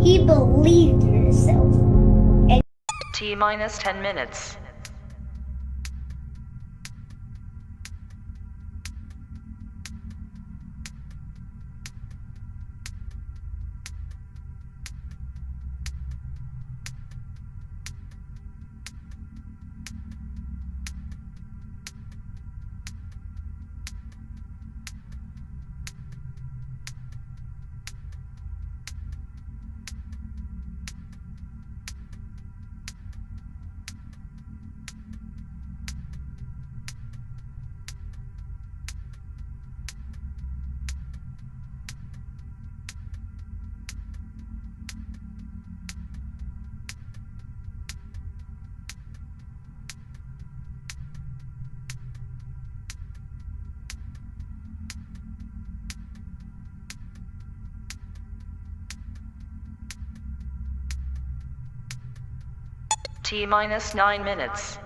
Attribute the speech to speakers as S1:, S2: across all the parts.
S1: He believed in himself. And
S2: T minus 10 minutes. T minus 9 minutes.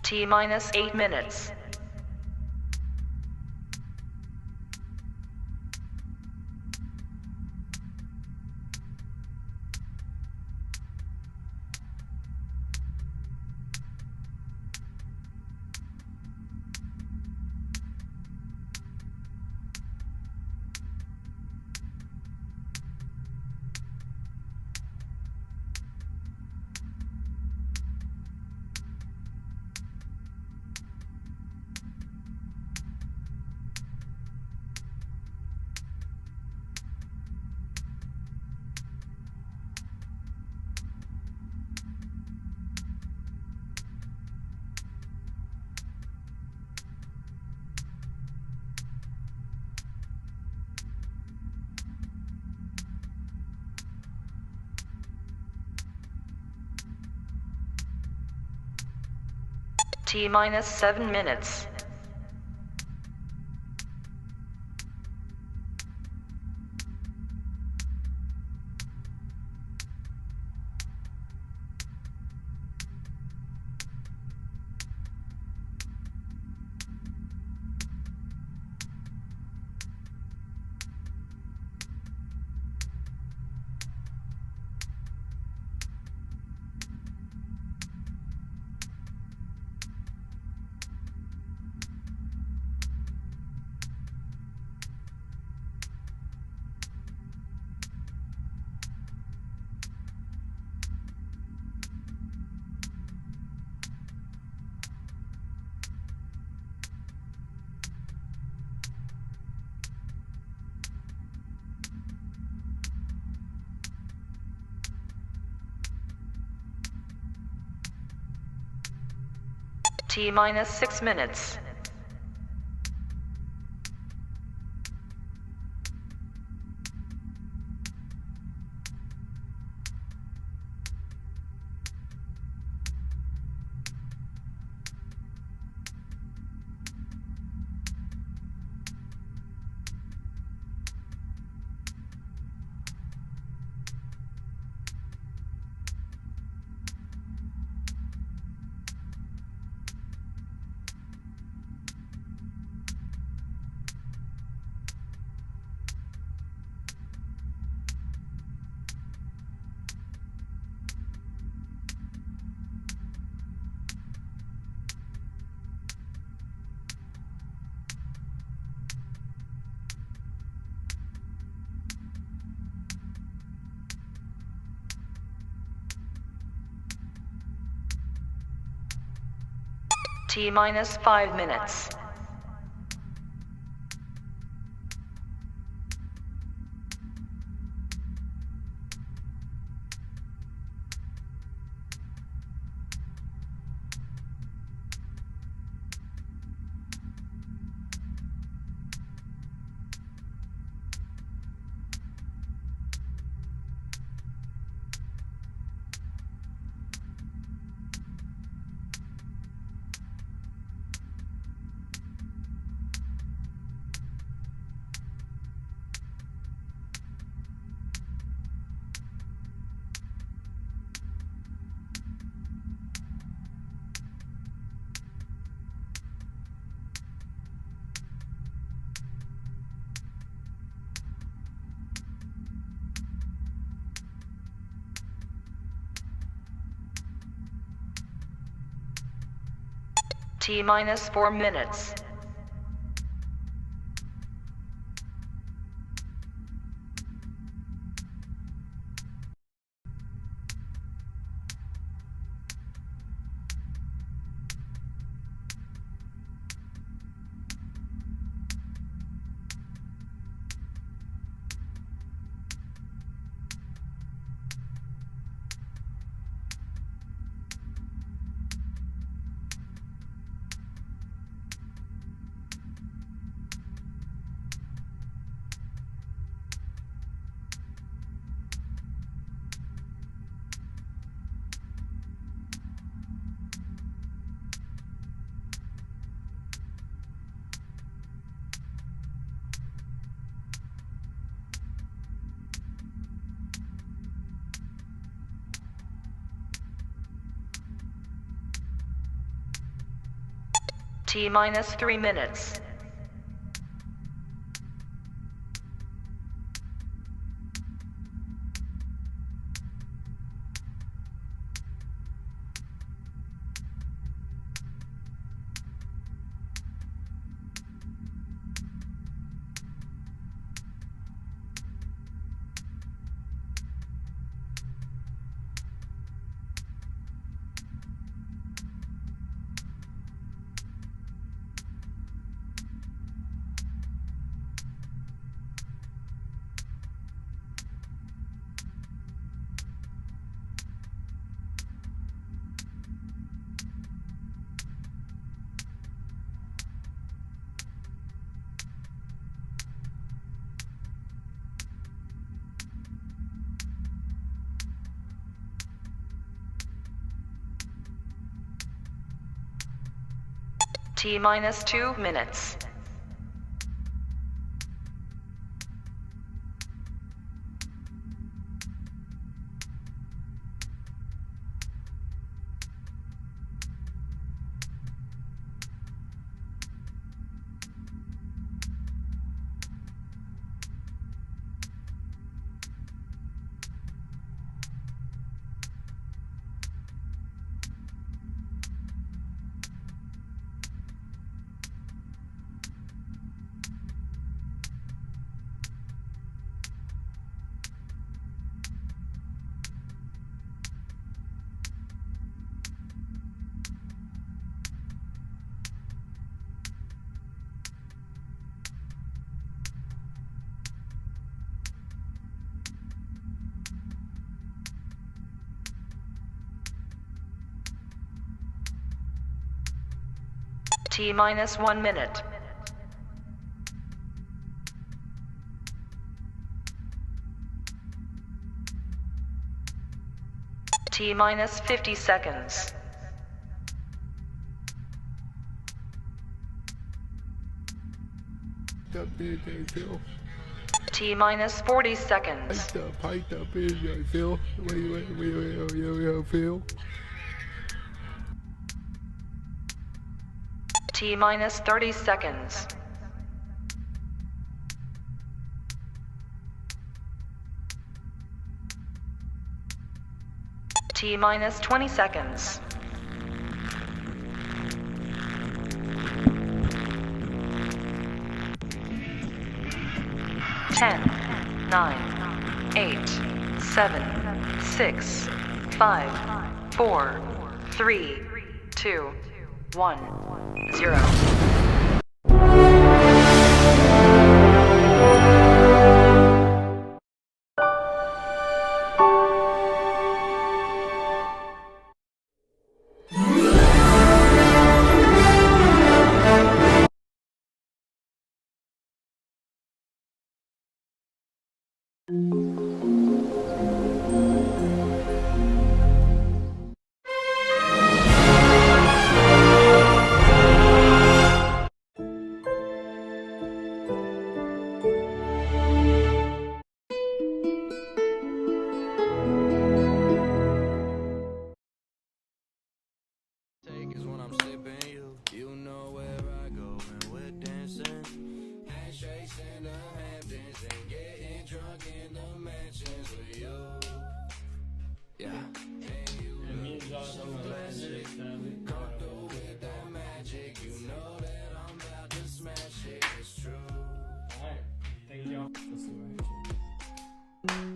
S2: T minus 8 minutes. T minus 7 minutes. T minus 6 minutes. T minus 5 minutes. T minus 4 minutes. T minus 3 minutes. T minus 2 minutes. T minus 1 minute. T minus 50 seconds. T minus 40 seconds. T minus 30 seconds. T minus 20 seconds. Ten, 9, 8, 7, 6, 5, 4, 3, 2, 1, 0.
S3: Take is when I'm sipping you. You know where I go when we're dancing. Handshakes in the Hamptons and getting drunk in the mansions with you. Yeah. And you look so classic. Come through with that magic. You know that I'm about to smash it. It's true.
S4: Alright, thank y'all. Let's see what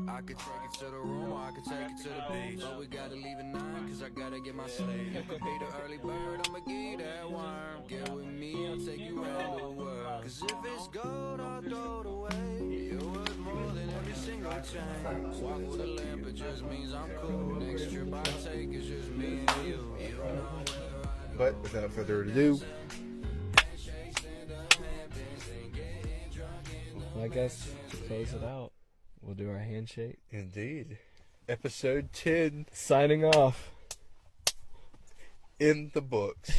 S3: I could take it to the room or I could take it to the beach. But we gotta leave at 9 cause I gotta get my sleep. You could be the early bird, I'ma give you that worm. Get with me, I'll take you around the world. Cause if it's gold, I'll throw it away. You're worth more than every single chain. Walk with a lamp, it just means I'm cool. Next trip I take is just me and you. You know where I go.
S5: But without further ado,
S4: I guess to close it out, we'll do our handshake.
S5: indeed, episode 10
S4: Signing off.
S5: in the books.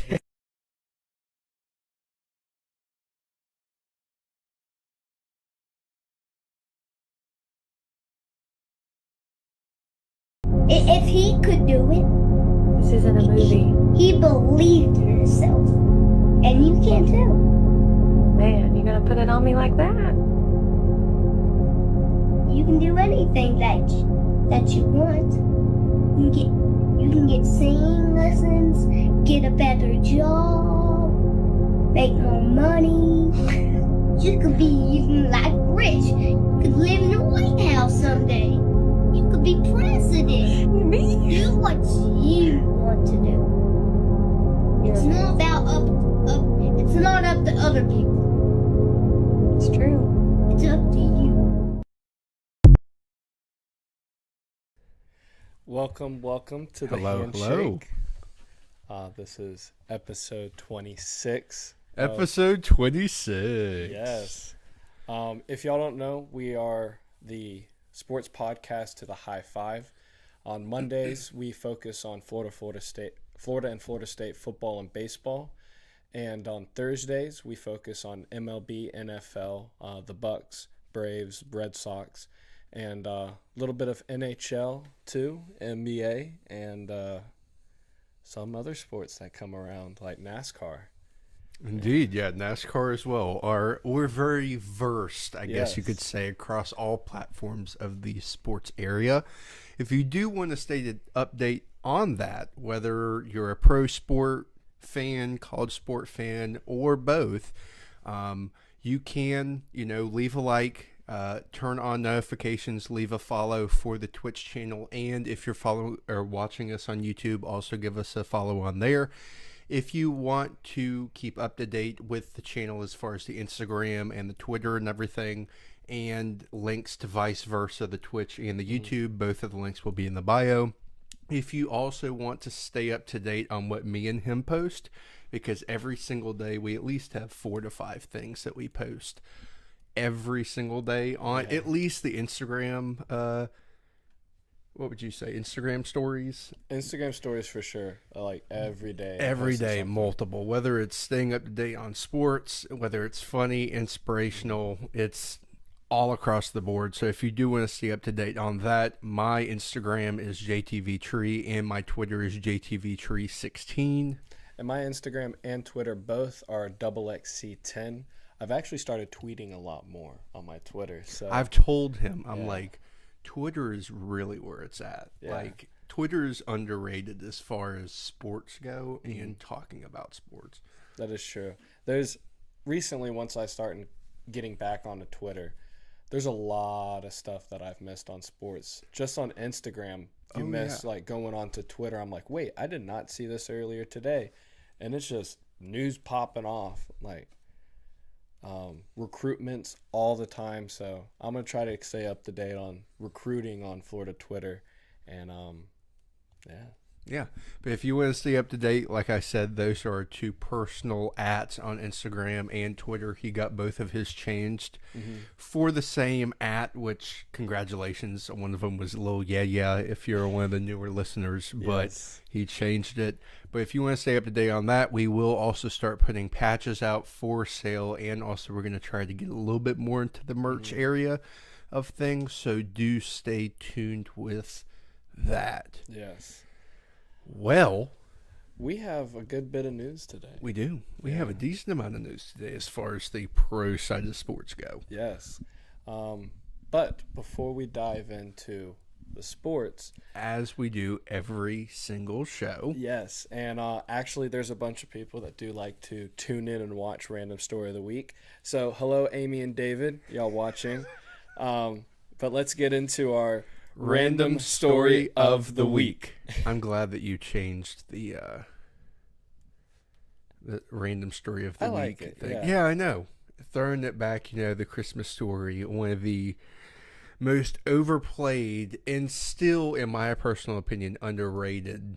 S1: If he could do it,
S6: This isn't a movie.
S1: he believed in himself. And you can too.
S6: Man, you're gonna put it on me like that?
S1: You can do anything that you want. You can get singing lessons, get a better job, make more money. You could be even like rich. You could live in the White House someday. You could be president.
S6: Me?
S1: Do what you want to do. It's not about it's not up to other people.
S6: It's true.
S1: It's up to you.
S4: Welcome to the
S5: Hello.
S4: handshake. This is episode 26. of-
S5: Episode 26.
S4: Yes. If y'all don't know, we are the sports podcast to the high five. On Mondays, we focus on Florida and Florida State football and baseball. And on Thursdays, we focus on MLB, NFL, the Bucks, Braves, Red Sox, and a little bit of NHL too, NBA, and some other sports that come around like NASCAR.
S5: Indeed, yeah, NASCAR as well. We're very versed, I guess you
S4: Yes.
S5: could say, across all platforms of the sports area. If you do want to stay to update on that, whether you're a pro sport fan, college sport fan, or both, you can, leave a like, turn on notifications, leave a follow for the Twitch channel, and if you're following or watching us on YouTube, also give us a follow on there. If you want to keep up to date with the channel as far as the Instagram and the Twitter and everything, and links to vice versa, the Twitch and the YouTube, both of the links will be in the bio. If you also want to stay up to date on what me and him post, because every single day we at least have 4 to 5 things that we post every single day on at least the Instagram, what would you say, Instagram stories?
S4: Instagram stories for sure, like every day.
S5: Every
S4: posting
S5: day,
S4: something.
S5: multiple, whether it's staying up to date on sports, whether it's funny, inspirational, it's all across the board. So if you do want to stay up to date on that, my Instagram is JTVTree and my Twitter is JTVTree16.
S4: And my Instagram and Twitter both are XXC10. I've actually started tweeting a lot more on my Twitter. So
S5: I've told him, I'm
S4: Yeah.
S5: like, Twitter is really where it's at.
S4: Yeah.
S5: Like, Twitter is underrated as far as sports go and talking about sports.
S4: that is true. There's recently, once I started getting back onto Twitter, there's a lot of stuff that I've missed on sports. Just on Instagram, you miss like going on to Twitter. I'm like, wait, I did not see this earlier today. And it's just news popping off, like recruitments all the time. So I'm going to try to stay up to date on recruiting on Florida Twitter. And
S5: Yeah, but if you want to stay up to date, like I said, those are 2 personal ats on Instagram and Twitter. He got both of his changed for the same at, which congratulations. One of them was a little yeah if you're one of the newer listeners, but he changed it. But if you want to stay up to date on that, we will also start putting patches out for sale, and also we're going to try to get a little bit more into the merch area of things, so do stay tuned with that.
S4: yes.
S5: Well,
S4: We have a good bit of news today.
S5: we do. We have a decent amount of news today as far as the pro side of sports go.
S4: Yes. But before we dive into the sports,
S5: As we do every single show.
S4: yes, and actually there's a bunch of people that do like to tune in and watch Random Story of the Week. So hello, Amy and David, y'all watching. But let's get into our Random Story of the Week.
S5: I'm glad that you changed the random story of the
S4: I like
S5: week
S4: it,
S5: thing.
S4: yeah.
S5: Yeah, I know. Throwing it back, the Christmas story, one of the most overplayed and still, in my personal opinion, underrated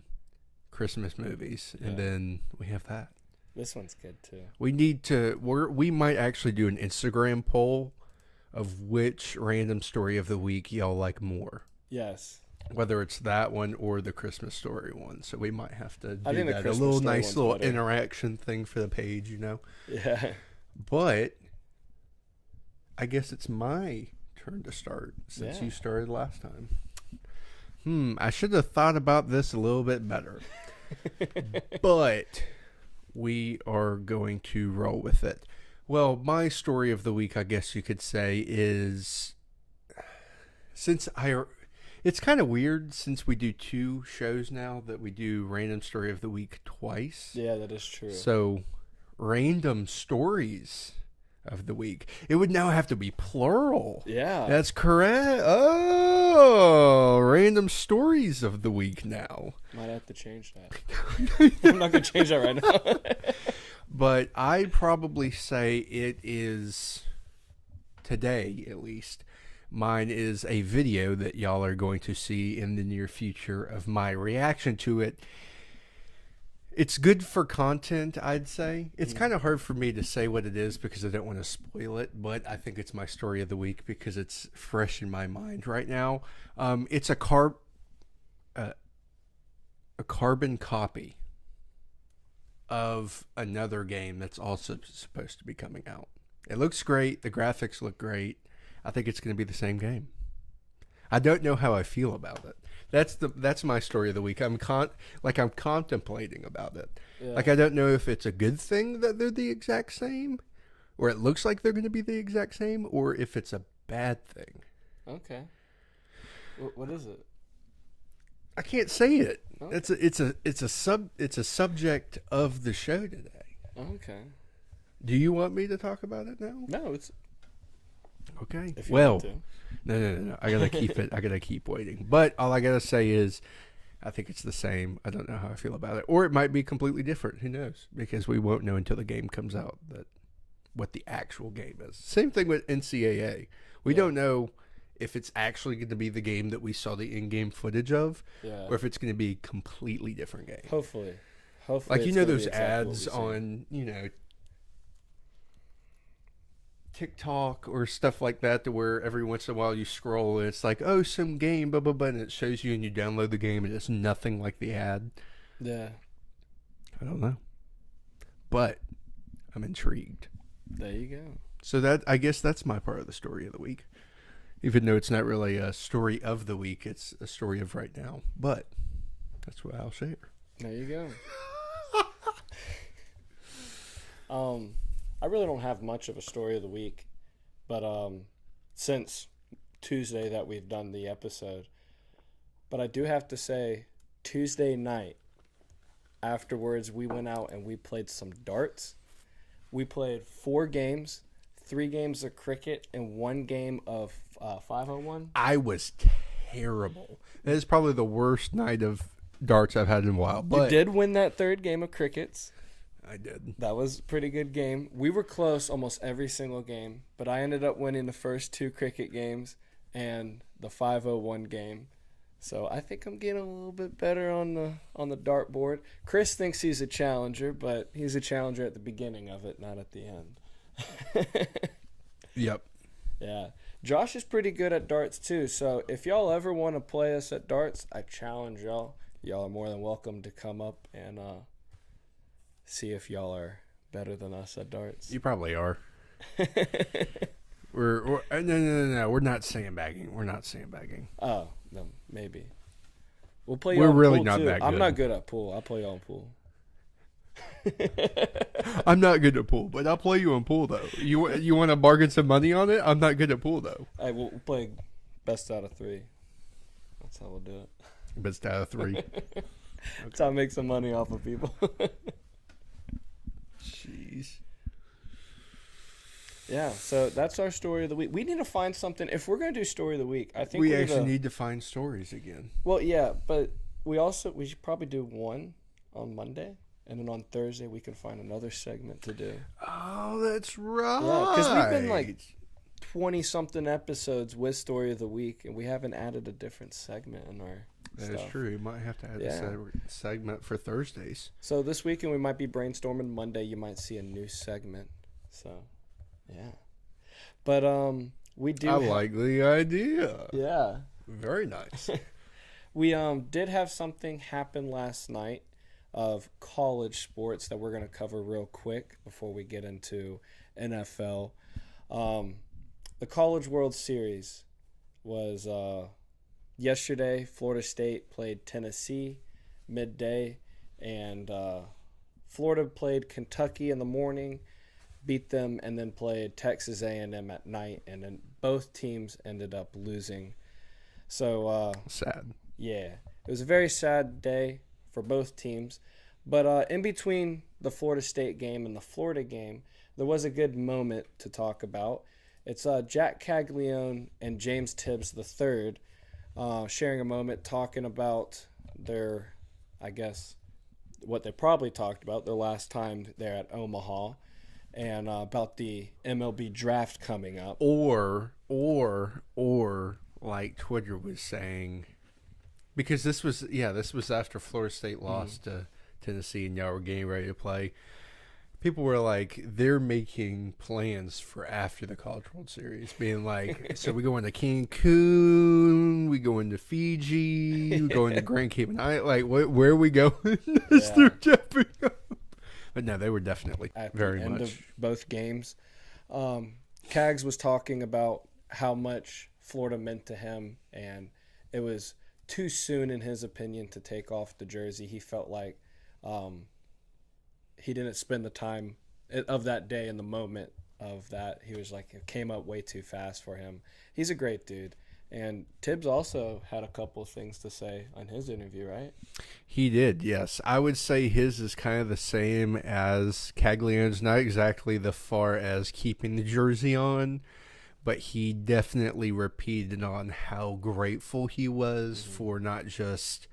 S5: Christmas movies. And then we have that.
S4: This one's good too.
S5: We need to. We might actually do an Instagram poll of which random story of the week y'all like more,
S4: Yes.
S5: whether it's that one or the Christmas story one. So we might have to
S4: I
S5: do
S4: think the
S5: that. A
S4: Christmas
S5: little
S4: story
S5: nice
S4: one's
S5: little
S4: better.
S5: interaction thing for the page,
S4: Yeah.
S5: But I guess it's my turn to start since
S4: Yeah.
S5: you started last time. I should have thought about this a little bit better. But we are going to roll with it. Well, my story of the week, I guess you could say, is it's kind of weird since we do 2 shows now that we do Random Story of the Week twice.
S4: Yeah, that is true.
S5: So, Random Stories of the Week. It would now have to be plural.
S4: Yeah.
S5: That's correct. Oh, Random Stories of the Week now.
S4: Might have to change that. I'm not going to change that right now.
S5: But I'd probably say it is, today at least, mine is a video that y'all are going to see in the near future of my reaction to it. It's good for content, I'd say. It's kind of hard for me to say what it is because I don't want to spoil it, but I think it's my story of the week because it's fresh in my mind right now. It's a carbon copy of another game that's also supposed to be coming out. It looks great. The graphics look great. I think it's going to be the same game. I don't know how I feel about it. That's my story of the week. I'm contemplating about it.
S4: Yeah.
S5: Like I don't know if it's a good thing that they're the exact same, or it looks like they're going to be the exact same, or if it's a bad thing.
S4: Okay. What is it?
S5: I can't say it.
S4: Oh.
S5: It's a subject of the show today.
S4: Okay.
S5: Do you want me to talk about it now?
S4: No, it's
S5: Okay.
S4: if you
S5: Well,
S4: want to.
S5: no. I gotta keep it. I gotta keep waiting. But all I gotta say is, I think it's the same. I don't know how I feel about it, or it might be completely different. Who knows? Because we won't know until the game comes out what the actual game is. Same thing with NCAA. We don't know if it's actually going to be the game that we saw the in-game footage of,
S4: Yeah.
S5: or if it's going to be a completely different game.
S4: Hopefully. Hopefully.
S5: Like,
S4: it's gonna be
S5: those
S4: exactly what
S5: ads
S4: we see.
S5: on, TikTok or stuff like that, to where every once in a while you scroll and it's like, oh, some game, blah, blah, blah, and it shows you and you download the game and it's nothing like the ad.
S4: Yeah.
S5: I don't know. But I'm intrigued.
S4: There you go.
S5: So I guess that's my part of the story of the week. Even though it's not really a story of the week, it's a story of right now. But that's what I'll share.
S4: There you go. I really don't have much of a story of the week, but since Tuesday that we've done the episode, but I do have to say, Tuesday night afterwards we went out and we played some darts. We played 4 games, 3 games of cricket and 1 game of 501.
S5: I was terrible. That is probably the worst night of darts I've had in a while.
S4: You
S5: But
S4: did win that 3rd game of crickets.
S5: I did.
S4: That was a pretty good game. We were close almost every single game, but I ended up winning the first 2 cricket games and the 501 game. So I think I'm getting a little bit better on the dartboard. Chris thinks he's a challenger, but he's a challenger at the beginning of it, not at the end.
S5: Yep.
S4: Yeah. Josh is pretty good at darts too. So if y'all ever want to play us at darts, I challenge y'all. Y'all are more than welcome to come up and see if y'all are better than us at darts.
S5: You probably are. We're no. We're not sandbagging. We're not sandbagging.
S4: Oh, no, maybe. We'll play you
S5: We're
S4: on
S5: really
S4: pool
S5: not
S4: too.
S5: that
S4: I'm
S5: good.
S4: not good at pool. I'll play you on pool.
S5: I'm not good at pool, but I'll play you on pool though. You want to bargain some money on it? I'm not good at pool though.
S4: Hey, we'll play best out of 3. That's how we'll do it.
S5: Best out of 3.
S4: That's how I make some money off of people.
S5: Jeez.
S4: Yeah, so that's our story of the week. We need to find something. If we're going to do story of the week, I think
S5: We actually need to find stories again.
S4: Well, yeah, but we should probably do one on Monday, and then on Thursday we can find another segment to do.
S5: Oh, that's right.
S4: Yeah, because we've been like 20-something episodes with story of the week, and we haven't added a different segment in our
S5: That is
S4: stuff.
S5: true. You might have to add a segment for Thursdays.
S4: So this weekend we might be brainstorming. Monday you might see a new segment. So, yeah. But we do.
S5: I like the idea.
S4: Yeah.
S5: Very nice.
S4: We did have something happen last night of college sports that we're going to cover real quick before we get into NFL. The College World Series was yesterday. Florida State played Tennessee midday, and Florida played Kentucky in the morning, beat them, and then played Texas A&M at night, and then both teams ended up losing. So
S5: Sad.
S4: yeah, it was a very sad day for both teams. But in between the Florida State game and the Florida game, there was a good moment to talk about. It's Jack Caglione and James Tibbs III sharing a moment talking about their, I guess, what they probably talked about their last time there at Omaha, and about the MLB draft coming up.
S5: Or like Twitter was saying, because this was after Florida State lost to Tennessee and y'all were getting ready to play. People were like, they're making plans for after the College World Series, being like, so we go into Cancun, we go into Fiji, we go into Grand Cayman Island, like where are we going? As they're jumping up. But no, they were definitely
S4: At
S5: very
S4: the end
S5: much.
S4: of both games. Cags was talking about how much Florida meant to him, and it was too soon, in his opinion, to take off the jersey. He felt like he didn't spend the time of that day in the moment of that. He was like, it came up way too fast for him. He's a great dude. And Tibbs also had a couple of things to say on his interview, right?
S5: He did, yes. I would say his is kind of the same as Caglione's, not exactly the far as keeping the jersey on, but he definitely repeated on how grateful he was for not just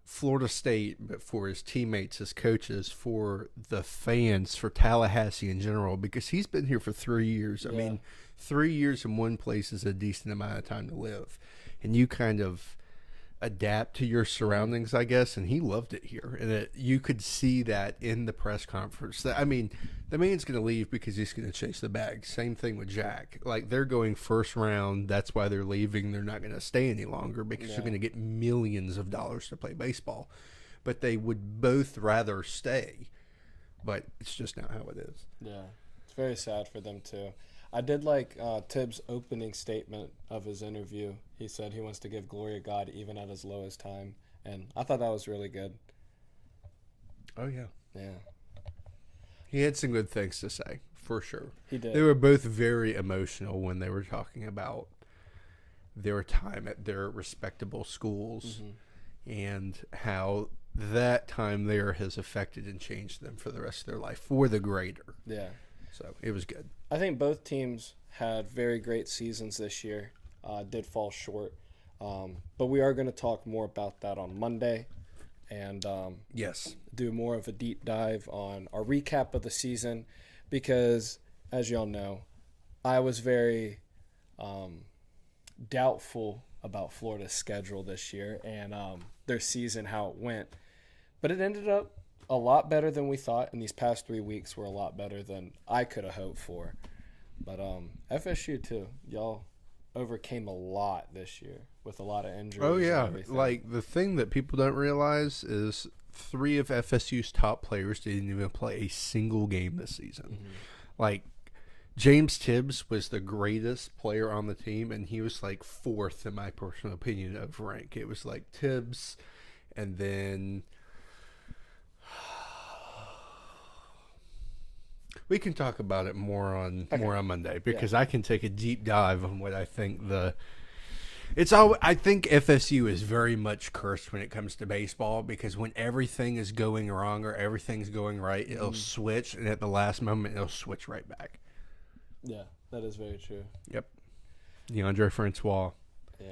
S5: Florida State, but for his teammates, his coaches, for the fans, for Tallahassee in general, because he's been here for 3 years. I mean, 3 years in one place is a decent amount of time to live. And you kind of adapt to your surroundings, I guess, and he loved it here. And you could see that in the press conference. I mean, the man's going to leave because he's going to chase the bag. Same thing with Jack. Like, they're going first round. That's why they're leaving. They're not going to stay any longer because they're going to get millions of dollars to play baseball. But they would both rather stay. But it's just not how it is.
S4: Yeah, it's very sad for them too. I did like Tibbs' opening statement of his interview. He said he wants to give glory to God even at his lowest time, and I thought that was really good.
S5: Oh, yeah.
S4: Yeah,
S5: He had some good things to say, for sure.
S4: he did.
S5: They were both very emotional when they were talking about their time at their respectable schools and how that time there has affected and changed them for the rest of their life for the greater.
S4: Yeah.
S5: So it was good.
S4: I think both teams had very great seasons this year. Did fall short. But we are going to talk more about that on Monday and
S5: Yes.
S4: do more of a deep dive on our recap of the season because, as y'all know, I was very doubtful about Florida's schedule this year and their season, how it went. But it ended up a lot better than we thought, and these past 3 weeks were a lot better than I could have hoped for. But FSU, too. Y'all overcame a lot this year with a lot of injuries.
S5: Oh, yeah.
S4: And everything.
S5: Like, the thing that people don't realize is 3 of FSU's top players didn't even play a single game this season.
S4: Mm-hmm.
S5: Like, James Tibbs was the greatest player on the team, and he was, like, 4th, in my personal opinion, of rank. It was, like, Tibbs, and then... We can talk about it more on Monday because I can take a deep dive on what I think I think FSU is very much cursed when it comes to baseball because when everything is going wrong or everything's going right, it'll switch, and at the last moment, it'll switch right back.
S4: Yeah, that is very true.
S5: Yep. DeAndre Francois.
S4: Yeah.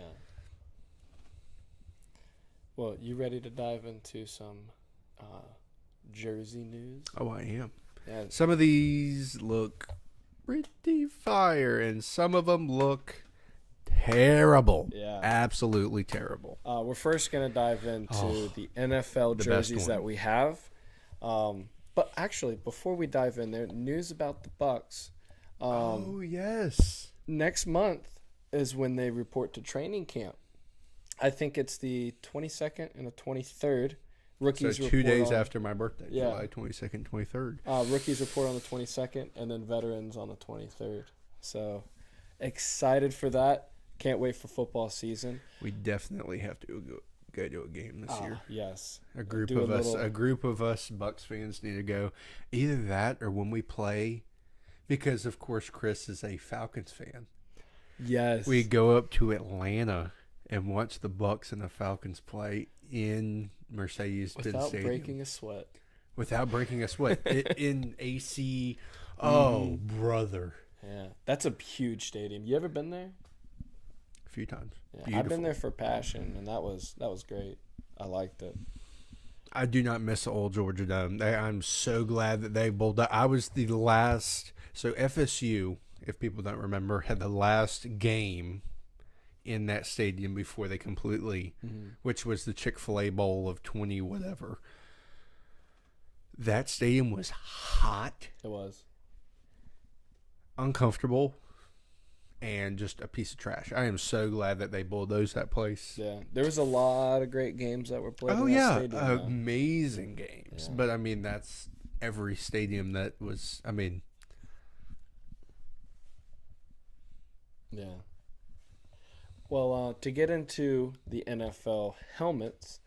S4: Well, you ready to dive into some Jersey news?
S5: Oh, I am.
S4: Yeah.
S5: Some of these look pretty fire, and some of them look terrible.
S4: Yeah.
S5: Absolutely terrible.
S4: We're first going to dive into the NFL
S5: the best
S4: jerseys
S5: one.
S4: that we have. But actually, before we dive in there, news about the Bucks.
S5: Oh, yes.
S4: Next month is when they report to training camp. I think it's the 22nd and the 23rd. Rookies
S5: So 2 days
S4: on,
S5: after my birthday,
S4: Yeah.
S5: July 22nd, 23rd.
S4: Rookies report on the 22nd, and then veterans on the 23rd. So excited for that. Can't wait for football season.
S5: We definitely have to go to a game this year.
S4: Yes.
S5: A group
S4: Do
S5: a group of us Bucks fans need to go. Either that or when we play, because of course Chris is a Falcons fan.
S4: Yes.
S5: We go up to Atlanta and watch the Bucks and the Falcons play in Mercedes-Benz
S4: Without
S5: Stadium.
S4: breaking a sweat.
S5: Without breaking a sweat. In AC. Oh, brother.
S4: Yeah. That's a huge stadium. You ever been there?
S5: A few times.
S4: Yeah, I've been there for Passion, and that was great. I liked it.
S5: I do not miss the old Georgia Dome. I'm so glad that they bowled out. I was the last. So FSU, if people don't remember, had the last game in that stadium before they completely, which was the Chick-fil-A Bowl of 20 whatever. That stadium was hot,
S4: It was.
S5: uncomfortable, and just a piece of trash. I am so glad that they bulldozed that place.
S4: Yeah. There was a lot of great games that were played
S5: Oh
S4: in that
S5: yeah,
S4: stadium. though.
S5: amazing games.
S4: Yeah.
S5: But I mean, that's every stadium that was. I mean,
S4: Yeah. Well, to get into the NFL helmets,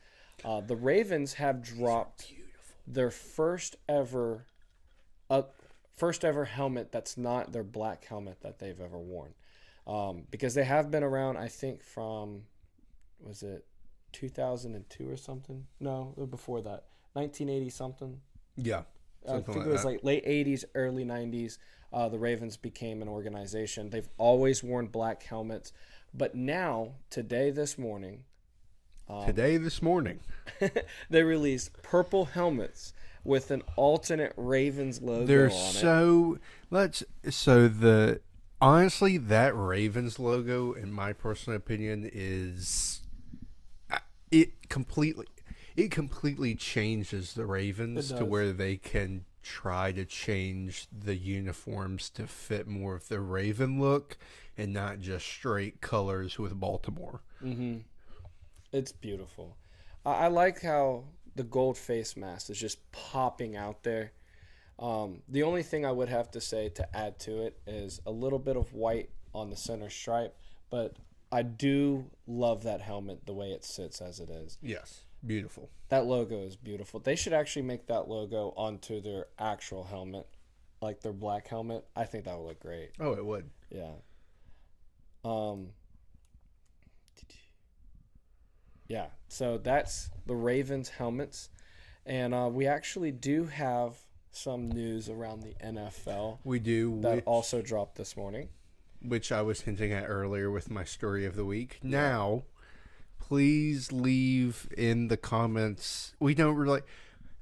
S4: the Ravens have dropped their first ever helmet that's not their black helmet that they've ever worn. Because they have been around, I think, from, was it 2002 or something? No, before that. 1980 something.
S5: yeah.
S4: I think it was like late 80s, early 90s. The Ravens became an organization. They've always worn black helmets. But now, this morning, they released purple helmets with an alternate Ravens logo
S5: They're
S4: on it.
S5: honestly, that Ravens logo, in my personal opinion, is it completely changes the Ravens to where they can try to change the uniforms to fit more of the Raven look and not just straight colors with Baltimore.
S4: Mm-hmm. It's beautiful. I like how the gold face mask is just popping out there. The only thing I would have to say to add to it is a little bit of white on the center stripe, but I do love that helmet the way it sits as it is.
S5: Yes, beautiful.
S4: That logo is beautiful. They should actually make that logo onto their actual helmet, like their black helmet. I think that would look great.
S5: Oh, it would.
S4: Yeah. Yeah, so that's the Ravens helmets. And we actually do have some news around the NFL
S5: We do,
S4: that also dropped this morning.
S5: which I was hinting at earlier with my story of the week. Now, please leave in the comments. We don't really.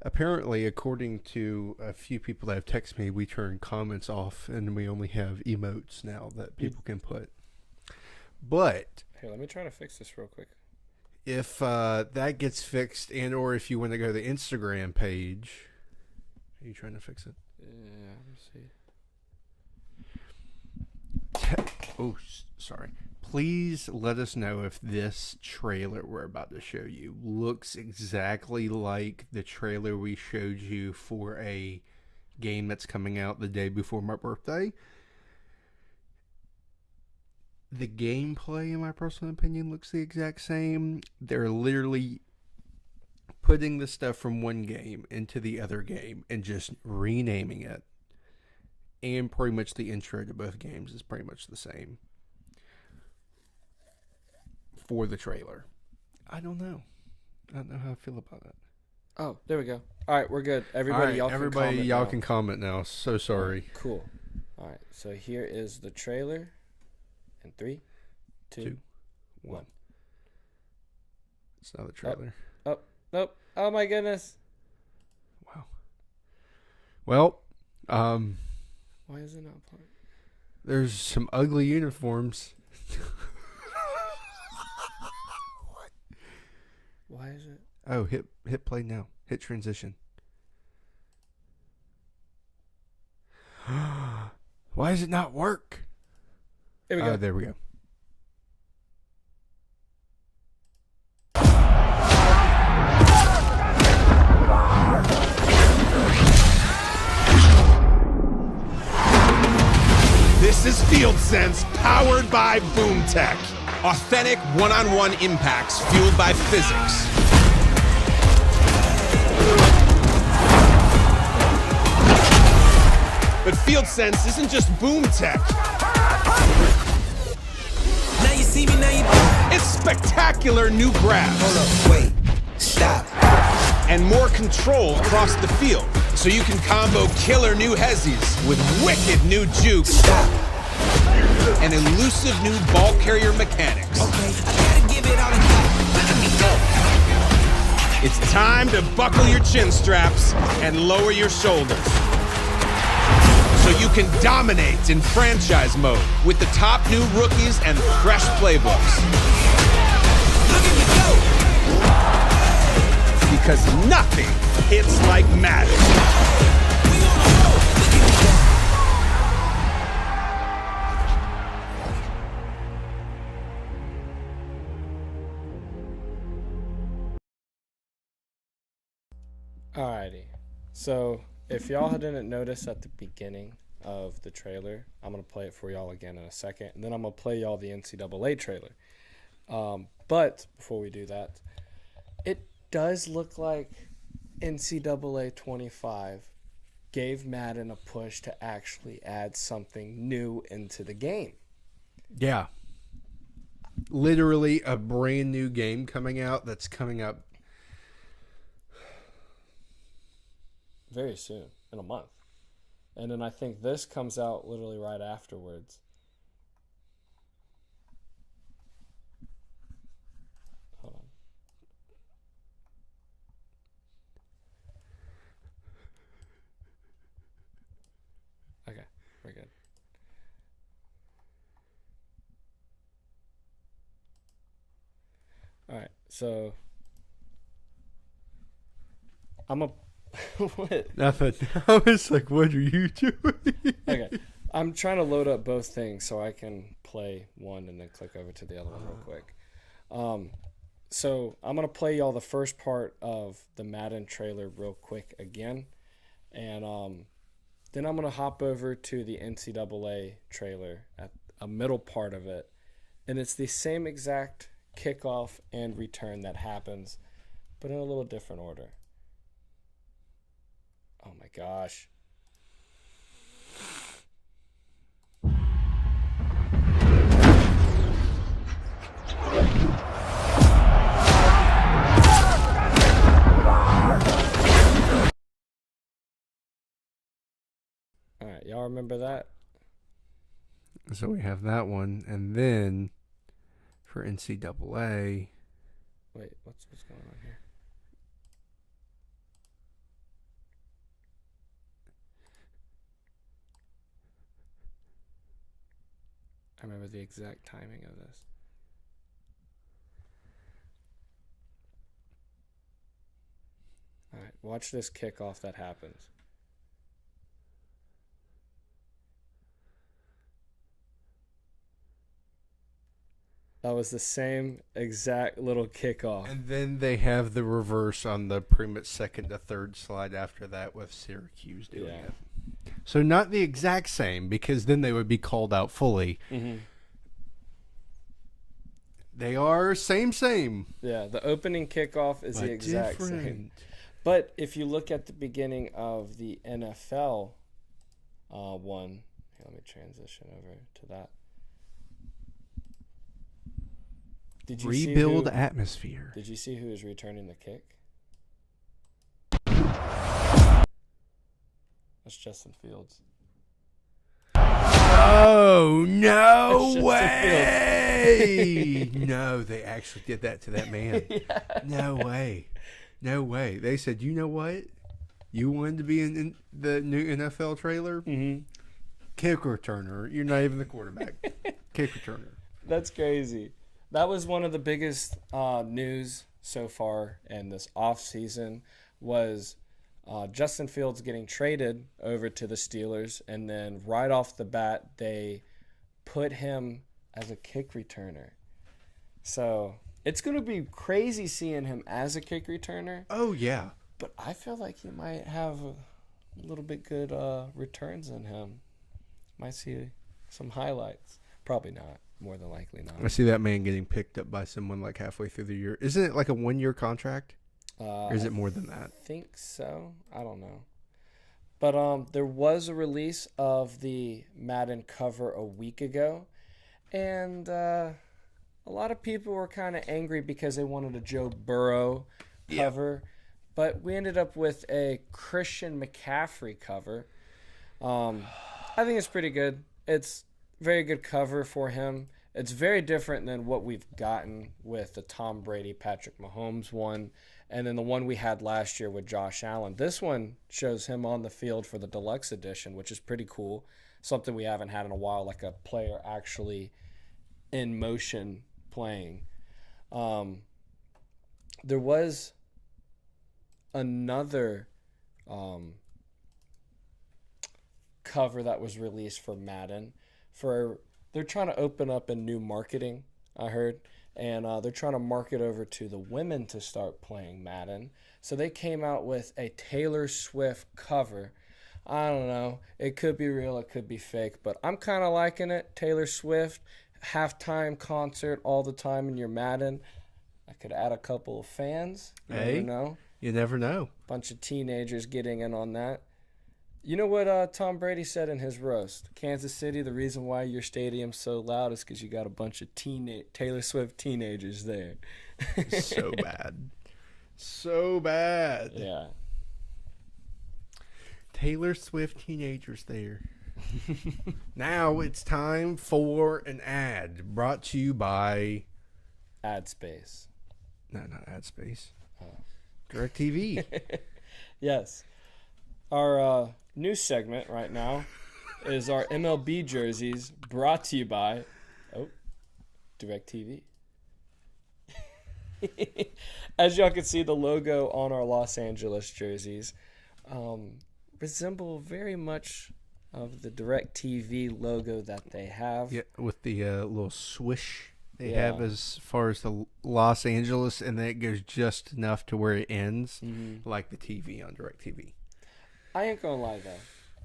S5: Apparently, according to a few people that have texted me, we turn comments off and we only have emotes now that people can put. But
S4: Here, let me try to fix this real quick.
S5: if that gets fixed, and or if you want to go to the Instagram page, are you trying to fix it?
S4: Yeah, let me see.
S5: Oh, sorry. Please let us know if this trailer we're about to show you looks exactly like the trailer we showed you for a game that's coming out the day before my birthday. The gameplay, in my personal opinion, looks the exact same. They're literally putting the stuff from one game into the other game and just renaming it. And pretty much the intro to both games is pretty much the same for the trailer. I don't know how I feel about that.
S4: Oh, there we go. All right, we're good. Everybody, y'all
S5: can comment now. So sorry.
S4: Cool. All right, so here is the trailer. In 3, 2, 1.
S5: It's not the trailer.
S4: Oh, nope. Oh my goodness.
S5: Wow. Well,
S4: Why is it not playing?
S5: there's some ugly uniforms.
S4: Why is it?
S5: Oh, hit play now. Hit transition. Why does it not work?
S4: Here we go.
S5: There we go.
S7: This is Field Sense, powered by BoomTech. Authentic one-on-one impacts fueled by physics. But Field Sense isn't just BoomTech.
S8: Now you see me, now you
S7: It's spectacular new grabs.
S8: hold up, wait, stop.
S7: And more control across the field, so you can combo killer new hezzies with wicked new jukes
S8: Stop.
S7: and elusive new ball carrier mechanics.
S8: Okay, I gotta give it all I got. Let me go.
S7: It's time to buckle your chin straps and lower your shoulders, so you can dominate in franchise mode with the top new rookies and fresh playbooks.
S8: Look at me go.
S7: Because nothing hits like Madden.
S8: We on a roll. Look at me go.
S4: Alrighty. So, if y'all didn't notice at the beginning of the trailer, I'm going to play it for y'all again in a second. And then I'm going to play y'all the NCAA trailer. But before we do that, it does look like NCAA 25 gave Madden a push to actually add something new into the game.
S5: Yeah. Literally a brand new game coming out that's coming up
S4: Very soon, in a month. And then I think this comes out literally right afterwards. Hold on. Okay, we're good. All right, so I'm a what?
S5: nothing. I was like, what are you doing?
S4: Okay, I'm trying to load up both things so I can play one and then click over to the other one real quick. So I'm gonna play y'all the first part of the Madden trailer real quick again, and then I'm gonna hop over to the NCAA trailer at a middle part of it, and it's the same exact kickoff and return that happens, but in a little different order. Oh my gosh. remember that.
S5: So we have that one, and then for NCAA,
S4: Wait, what's going on here? I remember the exact timing of this. All right, watch this kickoff that happens. That was the same exact little kickoff.
S5: and then they have the reverse on the pretty much second to third slide after that with Syracuse doing
S4: Yeah.
S5: it. So not the exact same, because then they would be called out fully.
S4: Mm-hmm.
S5: They are same.
S4: Yeah, the opening kickoff is the
S5: but
S4: exact same.
S5: different.
S4: But if you look at the beginning of the NFL one, here, let me transition over to that. Did you
S5: Rebuild
S4: see who,
S5: atmosphere.
S4: Did you see who is returning the kick? That's Justin Fields.
S5: Oh, no
S4: Justin
S5: way! No, they actually did that to that man.
S4: Yeah.
S5: No way. No way. They said, you know what? You wanted to be in the new NFL trailer?
S4: Mm-hmm.
S5: Kick returner. You're not even the quarterback. Kick returner.
S4: That's crazy. That was one of the biggest news so far in this offseason was Justin Fields getting traded over to the Steelers, and then right off the bat, they put him as a kick returner. So it's going to be crazy seeing him as a kick returner,
S5: Oh, yeah.
S4: but I feel like he might have a little bit good returns in him. Might see some highlights. Probably not. More than likely not.
S5: I see that man getting picked up by someone like halfway through the year. Isn't it like a 1-year contract? Or is it more than that?
S4: I think so. I don't know. But there was a release of the Madden cover a week ago, and a lot of people were kind of angry because they wanted a Joe Burrow cover, but we ended up with a Christian McCaffrey cover. I think it's pretty good. It's very good cover for him. It's very different than what we've gotten with the Tom Brady, Patrick Mahomes one, and then the one we had last year with Josh Allen. This one shows him on the field for the deluxe edition, which is pretty cool. Something we haven't had in a while, like a player actually in motion playing. There was another cover that was released for Madden. They're trying to open up a new marketing, I heard, and they're trying to market over to the women to start playing Madden. So they came out with a Taylor Swift cover. I don't know. It could be real, it could be fake, but I'm kind of liking it. Taylor Swift, halftime concert all the time in your Madden. I could add a couple of fans. You
S5: Hey.
S4: never know.
S5: You never know.
S4: Bunch of teenagers getting in on that. You know what Tom Brady said in his roast? Kansas City, the reason why your stadium's so loud is because you got a bunch of Taylor Swift teenagers there.
S5: So bad. So bad.
S4: Yeah.
S5: Taylor Swift teenagers there. Now it's time for an ad brought to you by...
S4: Ad space.
S5: No, not ad space. DirecTV.
S4: Yes. Our new segment right now is our MLB jerseys brought to you by DirecTV. As y'all can see, the logo on our Los Angeles jerseys resemble very much of the DirecTV logo that they have.
S5: Yeah, with the little swish they
S4: Yeah.
S5: have as far as the Los Angeles, and then it goes just enough to where it ends, like the TV on DirecTV.
S4: I ain't gonna lie though,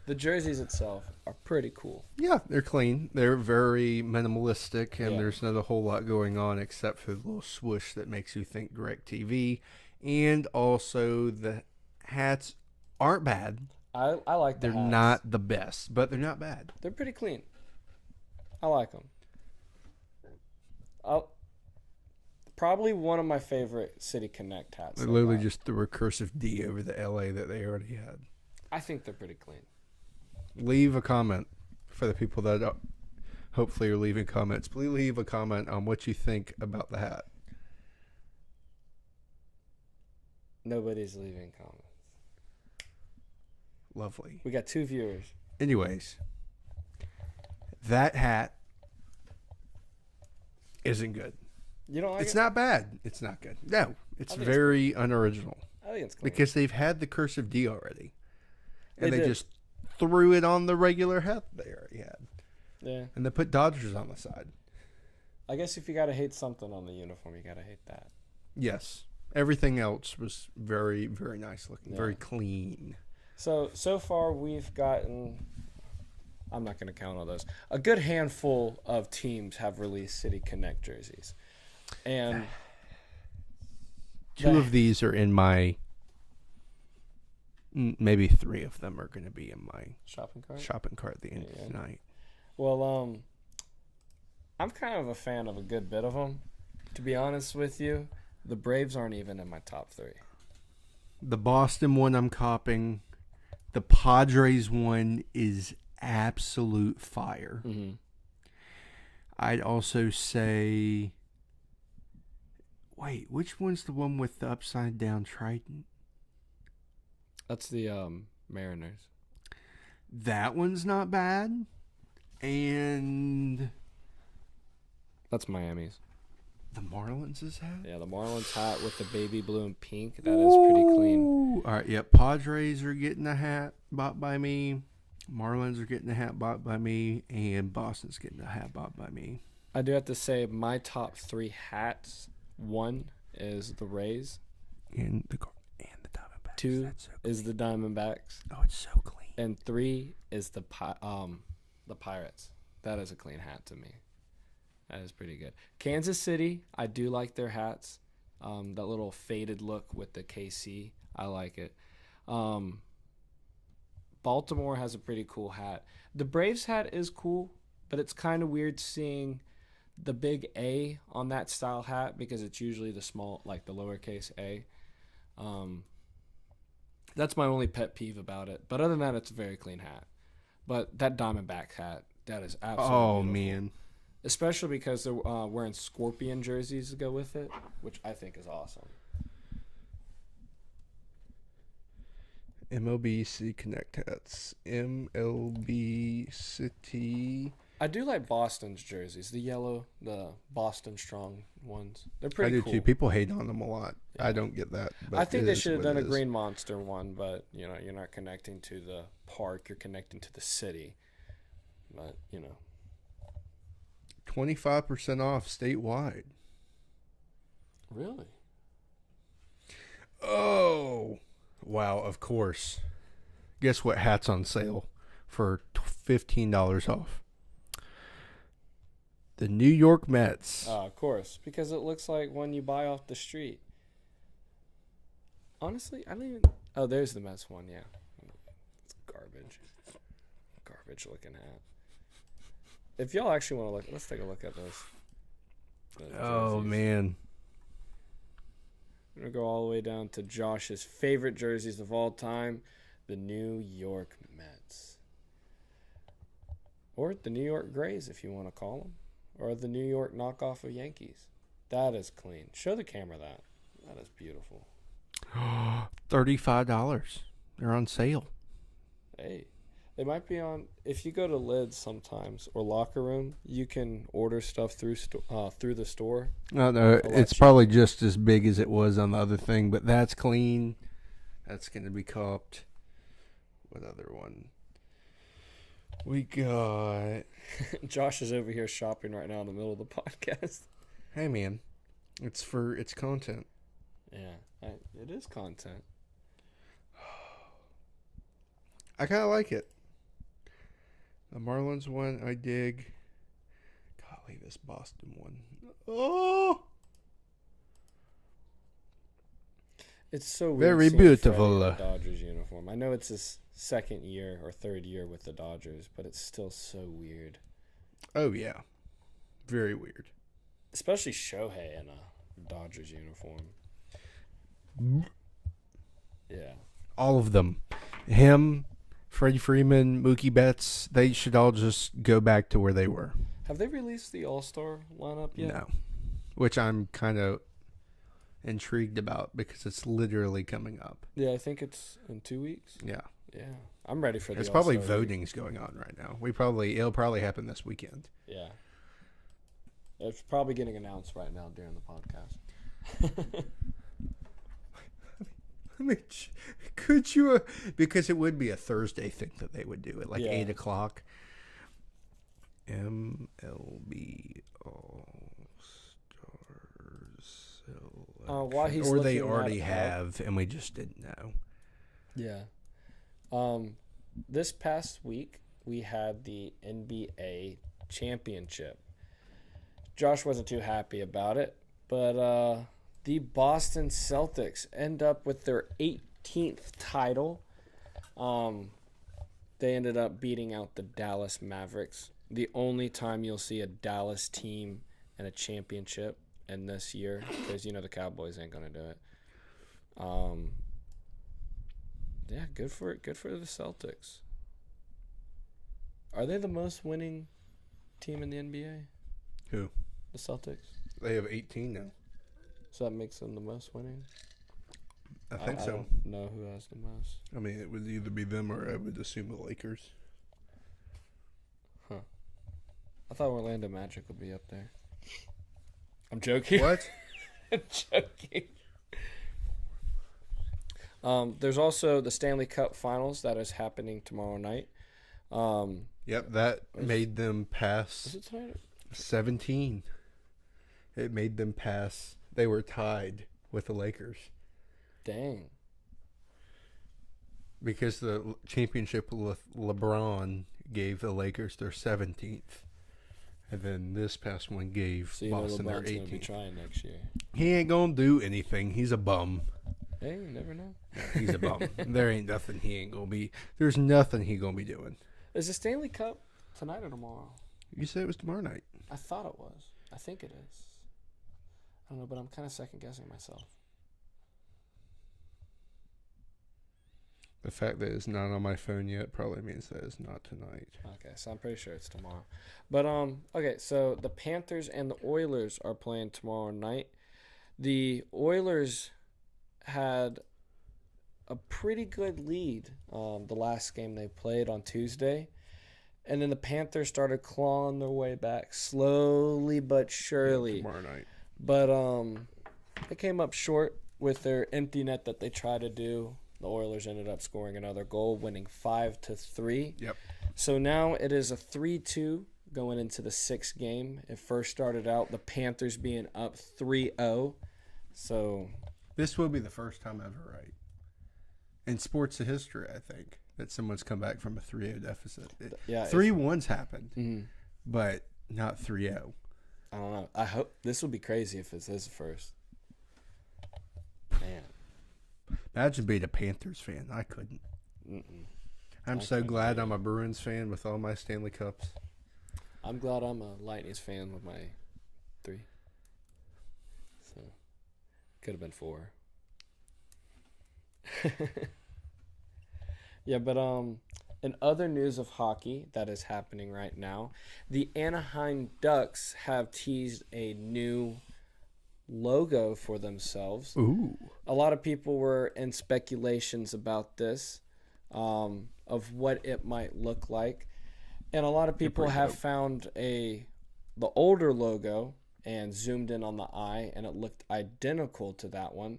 S4: the jerseys itself are pretty cool.
S5: Yeah, they're clean. They're very minimalistic, and
S4: Yeah.
S5: there's not a whole lot going on except for the little swoosh that makes you think DirecTV. And also, the hats aren't bad.
S4: I like the
S5: They're
S4: hats.
S5: not the best, but they're not bad.
S4: They're pretty clean. I like them. Probably one of my favorite City Connect hats.
S5: They're
S4: they
S5: literally
S4: got.
S5: just the recursive D over the LA that they already had.
S4: I think they're pretty clean.
S5: leave a comment for the people that hopefully are leaving comments. Please leave a comment on what you think about the hat.
S4: Nobody's leaving comments.
S5: Lovely.
S4: We got 2 viewers.
S5: Anyways, that hat isn't good.
S4: You don't like
S5: It's
S4: it?
S5: not bad. It's not good. No, it's
S4: I think it's
S5: very unoriginal
S4: I think it's clean.
S5: because they've had the cursive D already, and
S4: They
S5: they
S4: did.
S5: just threw it on the regular hat they already had,
S4: Yeah.
S5: and they put Dodgers on the side.
S4: I guess if you got to hate something on the uniform, you got to hate that.
S5: Yes, everything else was very, very nice looking, very
S4: Yeah.
S5: clean.
S4: So far we've gotten, I'm not going to count all those, a good handful of teams have released City Connect jerseys. And
S5: Two of these are in my. Maybe 3 of them are going to be in my
S4: shopping cart?
S5: shopping cart at the end
S4: Yeah.
S5: of the night.
S4: Well, I'm kind of a fan of a good bit of them. To be honest with you, the Braves aren't even in my top 3.
S5: The Boston one I'm copping. The Padres one is absolute fire.
S4: Mm-hmm.
S5: I'd also say. Wait, which one's the one with the upside down trident?
S4: That's the Mariners.
S5: That one's not bad. And
S4: That's Miami's.
S5: the Marlins' hat?
S4: Yeah, the Marlins hat with the baby blue and pink. That is pretty clean.
S5: Ooh. All right, yep. Padres are getting a hat bought by me. Marlins are getting a hat bought by me. And Boston's getting a hat bought by me.
S4: I do have to say my top 3 hats. 1 is the Rays.
S5: And the Diamondbacks.
S4: 2
S5: That's so
S4: is the Diamondbacks.
S5: Oh, it's so clean.
S4: And 3 is the Pirates. That is a clean hat to me. That is pretty good. Kansas City, I do like their hats. That little faded look with the KC, I like it. Baltimore has a pretty cool hat. The Braves hat is cool, but it's kind of weird seeing the big A on that style hat because it's usually the small, like the lowercase a. That's my only pet peeve about it. But other than that, it's a very clean hat. But that Diamondback hat, that is absolutely
S5: Oh,
S4: beautiful.
S5: man.
S4: Especially because they're wearing Scorpion jerseys to go with it, which I think is awesome.
S5: MLB City Connect hats. MLB City.
S4: I do like Boston's jerseys, the yellow, the Boston Strong ones. They're
S5: I
S4: pretty
S5: do
S4: cool.
S5: too. People hate on them a lot.
S4: Yeah.
S5: I don't get that. But
S4: I think
S5: it
S4: they
S5: is
S4: should have
S5: what
S4: done a
S5: it is.
S4: Green Monster one, but you're not connecting to the park, you're connecting to the city. But
S5: 25% off statewide.
S4: Really?
S5: Oh, wow! Of course. Guess what hat's on sale for $15 off? The New York Mets.
S4: Of course, because it looks like one you buy off the street. Honestly, I don't even. Oh, there's the Mets one. Yeah, it's garbage looking hat. If y'all actually want to look, let's take a look at those.
S5: Oh
S4: jerseys.
S5: man.
S4: We're gonna go all the way down to Josh's favorite jerseys of all time, the New York Mets, or the New York Grays, if you want to call them, or the New York knockoff of Yankees. That is clean. Show the camera that. That is beautiful.
S5: $35. They're on sale.
S4: Hey, they might be on. If you go to Lids sometimes or Locker Room, you can order stuff through the store.
S5: No, it's probably just as big as it was on the other thing, but that's clean. That's going to be copped. What other one? We got.
S4: Josh is over here shopping right now in the middle of the podcast.
S5: Hey, man. It's content.
S4: Yeah, it is content.
S5: I kind of like it. The Marlins one, I dig. Golly, this Boston one. Oh!
S4: It's so weird.
S5: Very
S4: seeing
S5: beautiful.
S4: Freddie in the Dodgers uniform. I know it's his second year or third year with the Dodgers, but it's still so weird.
S5: Oh, yeah. Very weird.
S4: Especially Shohei in a Dodgers uniform. Yeah.
S5: All of them. Him, Freddie Freeman, Mookie Betts, they should all just go back to where they were.
S4: Have they released the All-Star lineup yet?
S5: No. Which I'm kind of intrigued about because it's literally coming up.
S4: Yeah, I think it's in 2 weeks.
S5: Yeah.
S4: Yeah, I'm ready for the
S5: There's probably
S4: All-Star week.
S5: voting's going on right now. It'll probably happen this weekend.
S4: Yeah. It's probably getting announced right now during the podcast.
S5: I mean, could you? Because it would be a Thursday thing that they would do at like
S4: Yeah.
S5: 8 o'clock. MLB All-Stars.
S4: While he's
S5: or they
S4: looking
S5: already
S4: that up-
S5: have, and we just didn't know.
S4: Yeah. This past week, we had the NBA championship. Josh wasn't too happy about it, but the Boston Celtics end up with their 18th title. They ended up beating out the Dallas Mavericks. The only time you'll see a Dallas team in a championship in this year, because the Cowboys ain't gonna do it. Yeah, good for the Celtics. Are they the most winning team in the NBA?
S5: Who?
S4: The Celtics.
S5: They have 18 now.
S4: So that makes them the most winning.
S5: I think
S4: I
S5: so.
S4: don't know who has the most.
S5: I mean, it would either be them or I would assume the Lakers.
S4: I thought Orlando Magic would be up there. I'm joking.
S5: What?
S4: I'm joking. There's also the Stanley Cup Finals that is happening tomorrow night.
S5: Yep, that made them
S4: Is
S5: pass
S4: it tonight?
S5: 17. It made them pass. They were tied with the Lakers
S4: Dang.
S5: because the championship with LeBron gave the Lakers their 17th. And then this past one gave
S4: So
S5: Boston their
S4: LeBron's going to be
S5: 18th.
S4: trying next year.
S5: He ain't going to do anything. He's a bum.
S4: Hey, you never know.
S5: He's a bum. There ain't nothing he ain't going to be. There's nothing he going to be doing.
S4: Is the Stanley Cup tonight or tomorrow?
S5: You said it was tomorrow night.
S4: I thought it was. I think it is. I don't know, but I'm kind of second guessing myself.
S5: The fact that it's not on my phone yet probably means that it's not tonight.
S4: Okay, so I'm pretty sure it's tomorrow. But okay, so the Panthers and the Oilers are playing tomorrow night. The Oilers had a pretty good lead the last game they played on Tuesday. And then the Panthers started clawing their way back slowly but surely.
S5: Tomorrow night.
S4: But they came up short with their empty net that they tried to do. The Oilers ended up scoring another goal, winning 5-3.
S5: Yep.
S4: So now it is a 3-2 going into the sixth game. It first started out the Panthers being up 3-0. So
S5: This will be the first time ever, right? In sports history, I think, that someone's come back from a 3-0 deficit.
S4: yeah,
S5: 3-1's happened,
S4: mhm.
S5: but not 3-0.
S4: I don't know. I hope this will be crazy if this is the first. Man.
S5: Imagine being a Panthers fan. I couldn't.
S4: Mm-mm.
S5: I'm so glad I'm a Bruins fan with all my Stanley Cups.
S4: I'm glad I'm a Lightning fan with my 3. So could have been 4. Yeah, but in other news of hockey that is happening right now, the Anaheim Ducks have teased a new logo for themselves.
S5: Ooh.
S4: A lot of people were in speculations about this, of what it might look like, and a lot of people
S5: pretty
S4: have
S5: dope.
S4: found the older logo and zoomed in on the eye, and it looked identical to that one.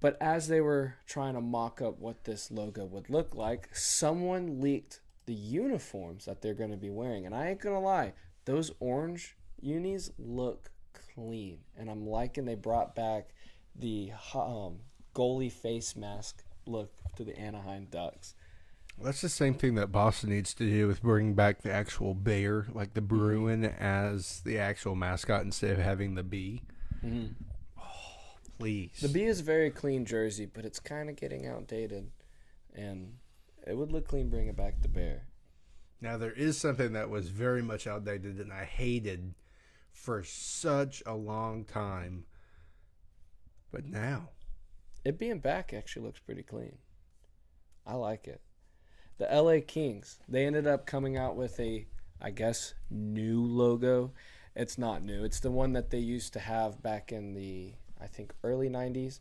S4: But as they were trying to mock up what this logo would look like, someone leaked the uniforms that they're going to be wearing, and I ain't gonna lie, those orange unis look clean, and I'm liking they brought back the goalie face mask look to the Anaheim Ducks.
S5: That's the same thing that Boston needs to do with bringing back the actual bear, like the Bruin, as the actual mascot instead of having the bee.
S4: Mm-hmm.
S5: Oh, please.
S4: The bee is a very clean jersey, but it's kind of getting outdated, and it would look clean bringing back the bear.
S5: Now, there is something that was very much outdated and I hated for such a long time. But now,
S4: It being back actually looks pretty clean. I like it. The LA Kings, they ended up coming out with a, I guess, new logo. It's not new. It's the one that they used to have back in the, I think, early 90s.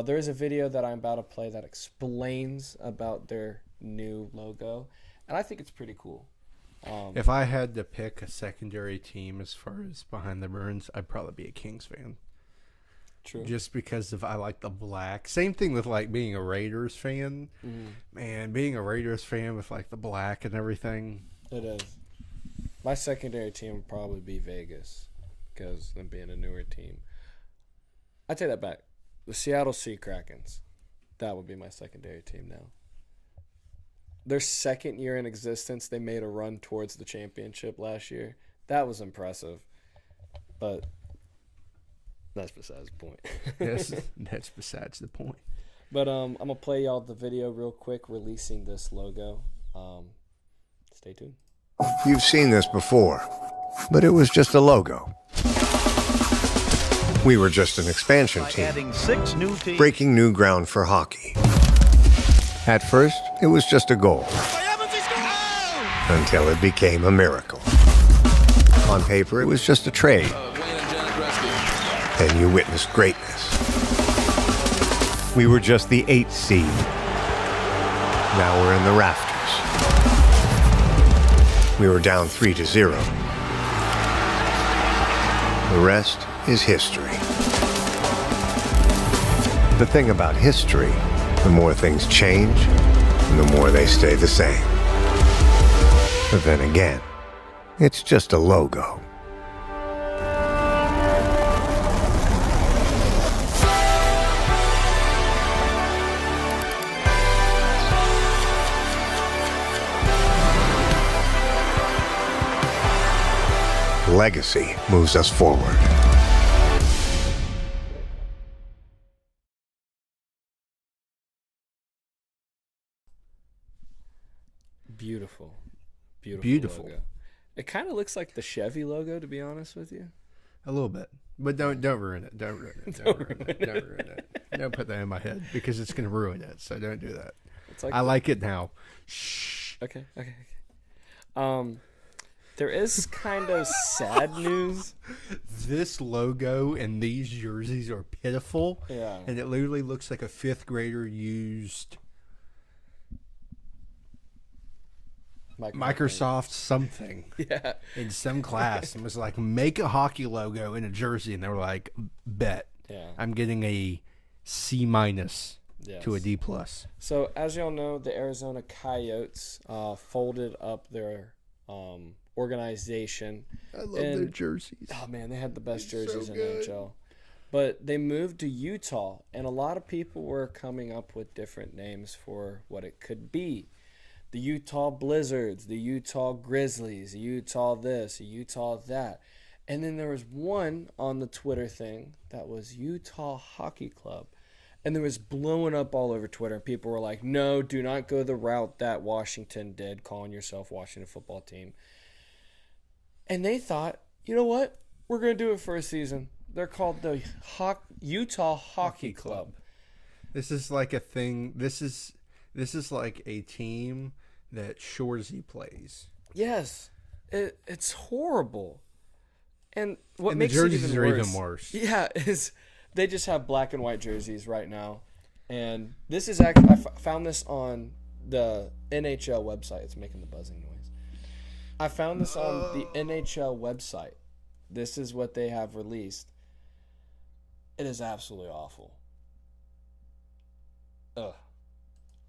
S4: There is a video that I'm about to play that explains about their new logo, and I think it's pretty cool.
S5: If I had to pick a secondary team as far as behind the Burns, I'd probably be a Kings fan.
S4: True.
S5: Just because I like the black. Same thing with like being a Raiders fan. Man, being a Raiders fan with like the black and everything.
S4: It is. My secondary team would probably be Vegas because them being a newer team. I take that back. The Seattle Sea Krakens. That would be my secondary team now. Their second year in existence, they made a run towards the championship last year. That was impressive. But that's besides the point.
S5: That's besides the point.
S4: But I'm going to play y'all the video real quick releasing this logo. Stay tuned.
S9: You've seen this before, but it was just a logo. We were just an expansion team,
S10: adding 6 new teams.
S9: breaking new ground for hockey. At first, it was just a goal, until it became a miracle. On paper, it was just a trade. Then you witnessed greatness. We were just the 8th seed. Now we're in the rafters. We were down 3-0. The rest is history. The thing about history, the more things change, the more they stay the same. But then again, it's just a logo. Legacy moves us forward.
S4: Beautiful.
S5: Beautiful.
S4: Logo. It kind of looks like the Chevy logo, to be honest with you.
S5: A little bit. But don't ruin it. Don't ruin it. Don't ruin it. Don't ruin it. Don't put that in my head because it's going to ruin it. So don't do that.
S4: It's like
S5: I like it now. Shh.
S4: Okay. There is kind of sad news.
S5: This logo and these jerseys are pitiful.
S4: Yeah.
S5: And it literally looks like a 5th grader used Microsoft something
S4: Yeah.
S5: in some class and was like, make a hockey logo in a jersey. And they were like, bet.
S4: Yeah.
S5: I'm getting a C- to a D+.
S4: So, as y'all know, the Arizona Coyotes folded up their organization.
S5: I love their jerseys.
S4: Oh, man, they had the best jerseys
S5: so
S4: in
S5: good.
S4: NHL. But they moved to Utah, and a lot of people were coming up with different names for what it could be. The Utah Blizzards, the Utah Grizzlies, the Utah this, the Utah that. And then there was one on the Twitter thing that was Utah Hockey Club. And it was blowing up all over Twitter. And people were like, no, do not go the route that Washington did, calling yourself Washington Football Team. And they thought, you know what? We're going to do it for a season. They're called the Utah Hockey Club.
S5: This is like a thing. This is like a team that Shorzy plays.
S4: Yes. It's horrible. And what
S5: And
S4: makes
S5: the
S4: it
S5: jerseys
S4: even
S5: are
S4: worse,
S5: even worse.
S4: Yeah, is they just have black and white jerseys right now. And this is actually, I found this on the NHL website. It's making the buzzing noise. I found this on the NHL website. This is what they have released. It is absolutely awful. Ugh.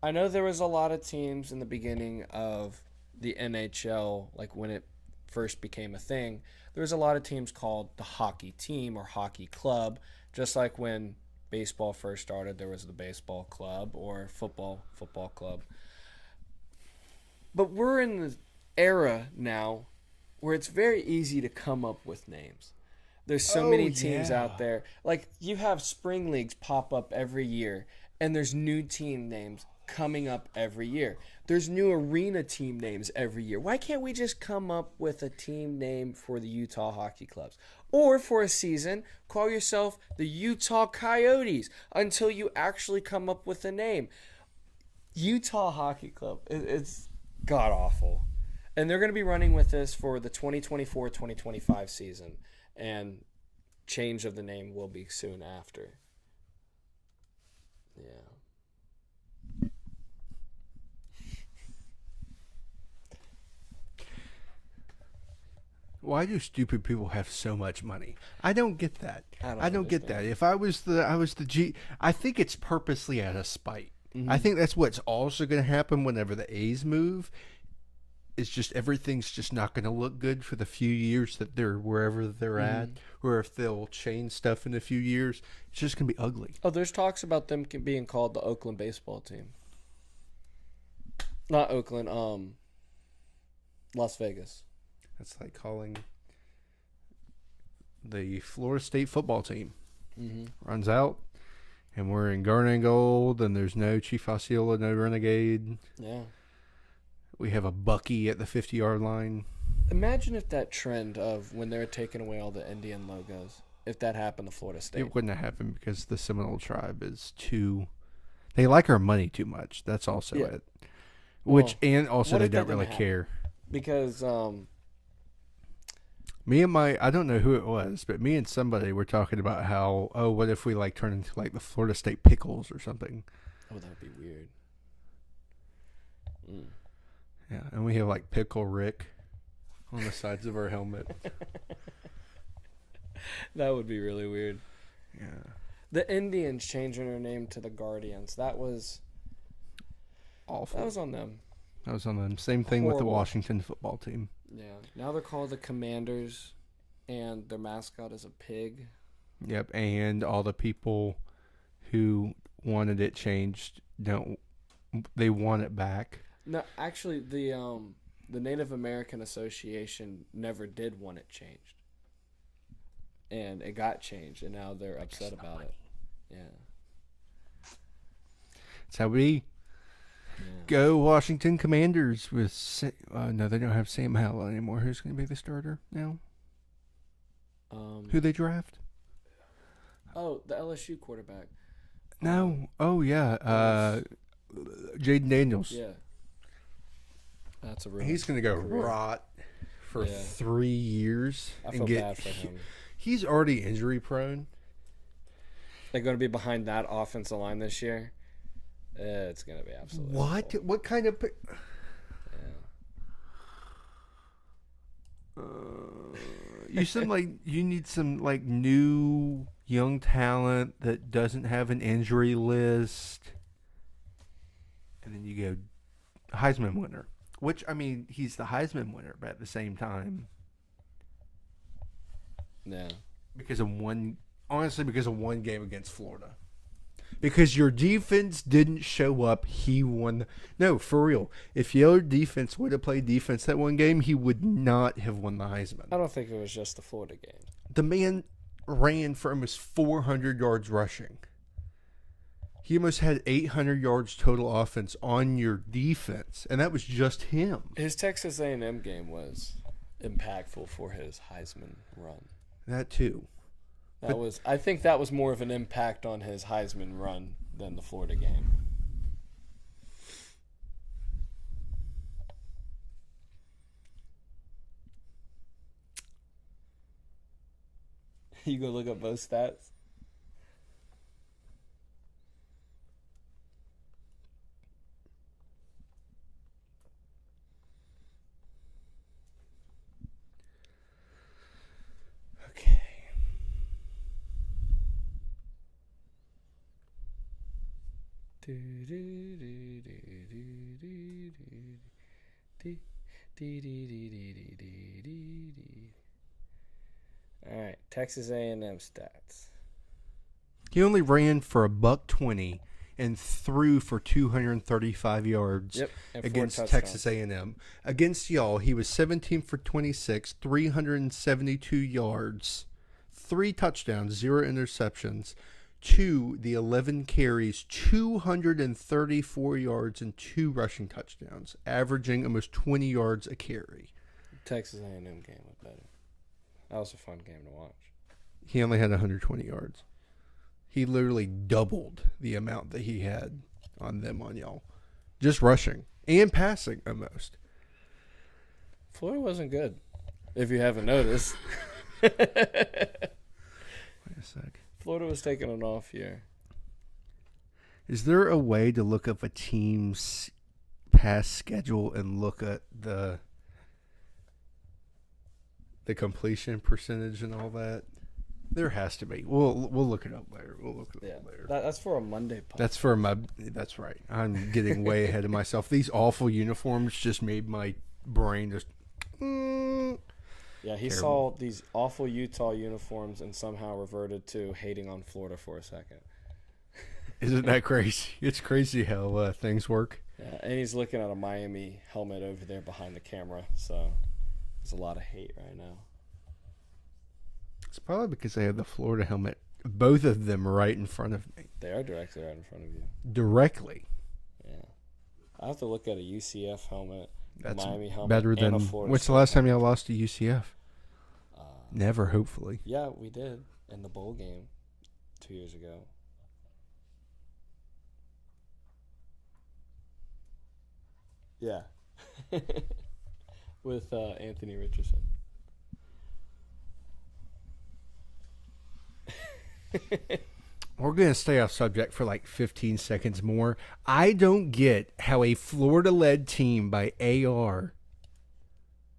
S4: I know there was a lot of teams in the beginning of the NHL, like when it first became a thing, there was a lot of teams called the hockey team or hockey club, just like when baseball first started, there was the baseball club or football club. But we're in the era now where it's very easy to come up with names. There's so many teams out there. Like, you have spring leagues pop up every year, and there's new team names coming up every year. There's new arena team names every year. Why can't we just come up with a team name for the Utah Hockey Clubs? Or for a season, call yourself the Utah Coyotes until you actually come up with a name. Utah Hockey Club. It's god awful. And they're going to be running with this for the 2024-2025 season. And change of the name will be soon after. Yeah.
S5: Why do stupid people have so much money? I don't get that.
S4: I
S5: don't get that. If I was the G, I think it's purposely out of spite. I think that's what's also going to happen whenever the A's move. It's just everything's just not going to look good for the few years that they're wherever they're at, or if they'll change stuff in a few years, it's just going to be ugly.
S4: Oh, there's talks about them being called the Oakland baseball team. Not Oakland, Las Vegas.
S5: That's like calling the Florida State football team. Runs out, and we're in Garnet and Gold, and there's no Chief Osceola, no Renegade.
S4: Yeah.
S5: We have a Bucky at the 50-yard line.
S4: Imagine if that trend of when they're taking away all the Indian logos, if that happened to Florida State.
S5: It wouldn't have happened because the Seminole tribe is too. They like our money too much. That's also it. Which and also
S4: what
S5: they
S4: if that
S5: don't really
S4: didn't
S5: care.
S4: Because
S5: Me and I don't know who it was, but me and somebody were talking about how, what if we like turn into like the Florida State Pickles or something?
S4: oh, that would be weird.
S5: Yeah, and we have like Pickle Rick on the sides of our helmet.
S4: That would be really weird.
S5: Yeah.
S4: The Indians changing their name to the Guardians. That was
S5: Awful.
S4: That was on them.
S5: That was on them. Same thing with the
S4: Horrible.
S5: Washington football team.
S4: Yeah. Now they're called the Commanders, and their mascot is a pig.
S5: Yep, and all the people who wanted it changed they want it back.
S4: No, actually, the Native American Association never did want it changed, and it got changed, and now they're upset about it. Yeah.
S5: That's how we go, Washington Commanders. With no, they don't have Sam Howell anymore. Who's going to be the starter now? Who they draft?
S4: Oh, the LSU quarterback.
S5: No. Oh yeah. Jaden Daniels.
S4: Yeah. That's a real.
S5: He's going to go
S4: career.
S5: rot for
S4: Yeah.
S5: 3 years.
S4: I feel bad for him.
S5: He's already injury prone.
S4: They're going to be behind that offensive line this year. It's going to be absolutely
S5: What?
S4: awful.
S5: What kind of? You seem like you need some like new young talent that doesn't have an injury list, and then you go Heisman winner. Which, I mean, he's the Heisman winner, but at the same time,
S4: Yeah.
S5: because of one game against Florida. Because your defense didn't show up, he won. No, for real. If your defense would have played defense that one game, he would not have won the Heisman.
S4: I don't think it was just the Florida game.
S5: The man ran for almost 400 yards rushing. He almost had 800 yards total offense on your defense, and that was just him.
S4: His Texas A&M game was impactful for his Heisman run.
S5: That too.
S4: I think that was more of an impact on his Heisman run than the Florida game. You go look up both stats? Okay. All right, Texas A&M stats.
S5: He only ran for $120 and threw for 235 yards
S4: Yep, and 4
S5: against
S4: touchdowns.
S5: Texas A&M. Against y'all, he was 17 for 26, 372 yards, 3 touchdowns, 0 interceptions. The 11 carries, 234 yards, and 2 rushing touchdowns, averaging almost 20 yards a carry.
S4: Texas A&M game was better. That was a fun game to watch.
S5: He only had 120 yards. He literally doubled the amount that he had on them on y'all. Just rushing and passing almost.
S4: Florida wasn't good, if you haven't noticed.
S5: Wait a sec.
S4: Florida was taking an off year.
S5: Is there a way to look up a team's past schedule and look at the completion percentage and all that? There has to be. We'll look it up later.
S4: That's for a Monday pod.
S5: That's right. I'm getting way ahead of myself. These awful uniforms just made my brain just.
S4: Yeah, he saw these awful Utah uniforms and somehow reverted to hating on Florida for a second.
S5: Isn't that crazy? It's crazy how things work.
S4: Yeah, and he's looking at a Miami helmet over there behind the camera, so there's a lot of hate right now.
S5: It's probably because they have the Florida helmet, both of them right in front of me.
S4: They are directly right in front of you.
S5: Directly.
S4: Yeah. I have to look at a UCF helmet,
S5: That's
S4: a Miami helmet,
S5: better
S4: and
S5: than.
S4: a Florida
S5: What's the
S4: State
S5: last time
S4: helmet.
S5: y'all lost to UCF? Never, hopefully.
S4: Yeah, we did in the bowl game 2 years ago. Yeah. With Anthony Richardson.
S5: We're going to stay off subject for like 15 seconds more. I don't get how a Florida-led team by AR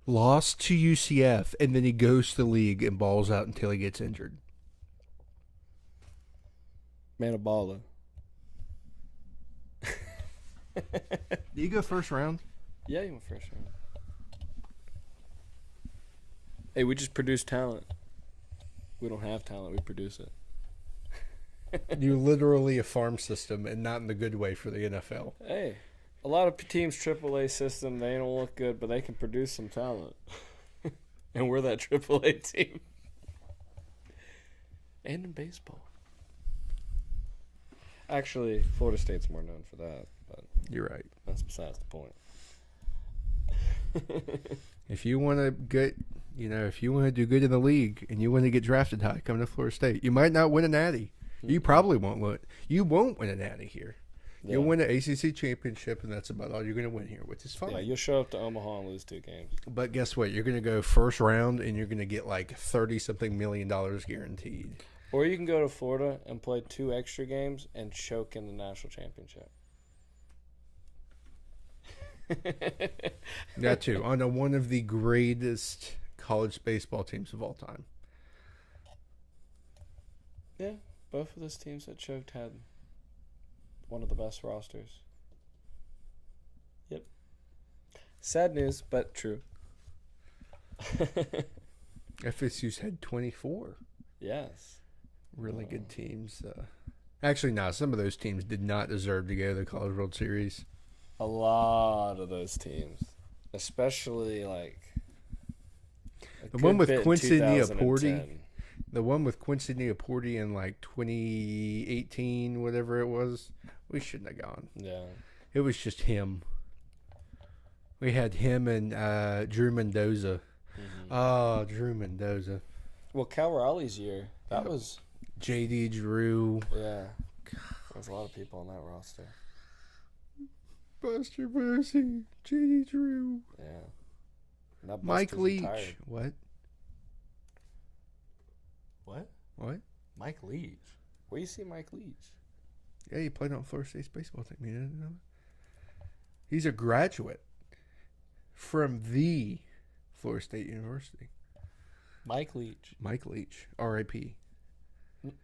S5: lost to UCF and then he goes to the league and balls out until he gets injured.
S4: Man, a baller.
S5: Did you go first round?
S4: Yeah, you went first round. Hey, we just produce talent. We don't have talent, we produce it.
S5: You're literally a farm system and not in the good way for the NFL.
S4: Hey, a lot of teams AAA system, they don't look good, but they can produce some talent. And we're that AAA team. And in baseball. Actually, Florida State's more known for that, but
S5: You're right.
S4: that's besides the point.
S5: If you want to get, if you want to do good in the league and you want to get drafted high, come to Florida State. You might not win a natty. You probably won't win. You won't win a natty here.
S4: Yeah.
S5: You'll win an ACC championship, and that's about all you're going to win here, which is fine.
S4: Yeah, you'll show up to Omaha and lose 2 games.
S5: But guess what? You're going to go first round, and you're going to get like $30-something million guaranteed.
S4: Or you can go to Florida and play 2 extra games and choke in the national championship.
S5: That too, on one of the greatest college baseball teams of all time.
S4: Yeah, both of those teams that choked had one of the best rosters. Yep. Sad news, but true.
S5: FSU's had 24
S4: Yes.
S5: really good teams. Actually, no, some of those teams did not deserve to go to the College World Series.
S4: A lot of those teams, especially like
S5: The one with Quincy
S4: 2010.
S5: Neaporte. The one with Quincy Neaporte in like 2018, whatever it was. We shouldn't have gone.
S4: Yeah.
S5: It was just him. We had him and Drew Mendoza. Oh, Drew Mendoza.
S4: Well, Cal Raleigh's year, that was
S5: JD Drew.
S4: yeah. There was a lot of people on that roster.
S5: Buster Posey. JD Drew.
S4: Yeah. And that
S5: Mike
S4: Buster's
S5: Leach.
S4: retired.
S5: What?
S4: What?
S5: What?
S4: Mike Leach. Where you see Mike Leach?
S5: Yeah, he played on Florida State's baseball team. You didn't know that? He's a graduate from the Florida State University.
S4: Mike Leach.
S5: Mike Leach, R.I.P.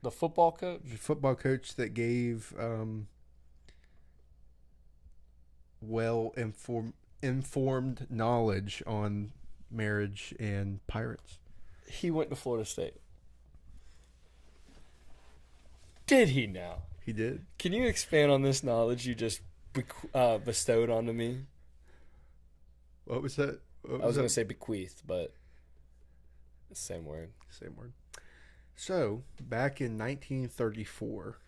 S4: The football coach?
S5: The football coach that gave informed knowledge on marriage and pirates.
S4: He went to Florida State. Did he now?
S5: He did.
S4: Can you expand on this knowledge you just bestowed onto me?
S5: What was that?
S4: I was going to say bequeathed, but it's the same word.
S5: Same word. So, back in 1934.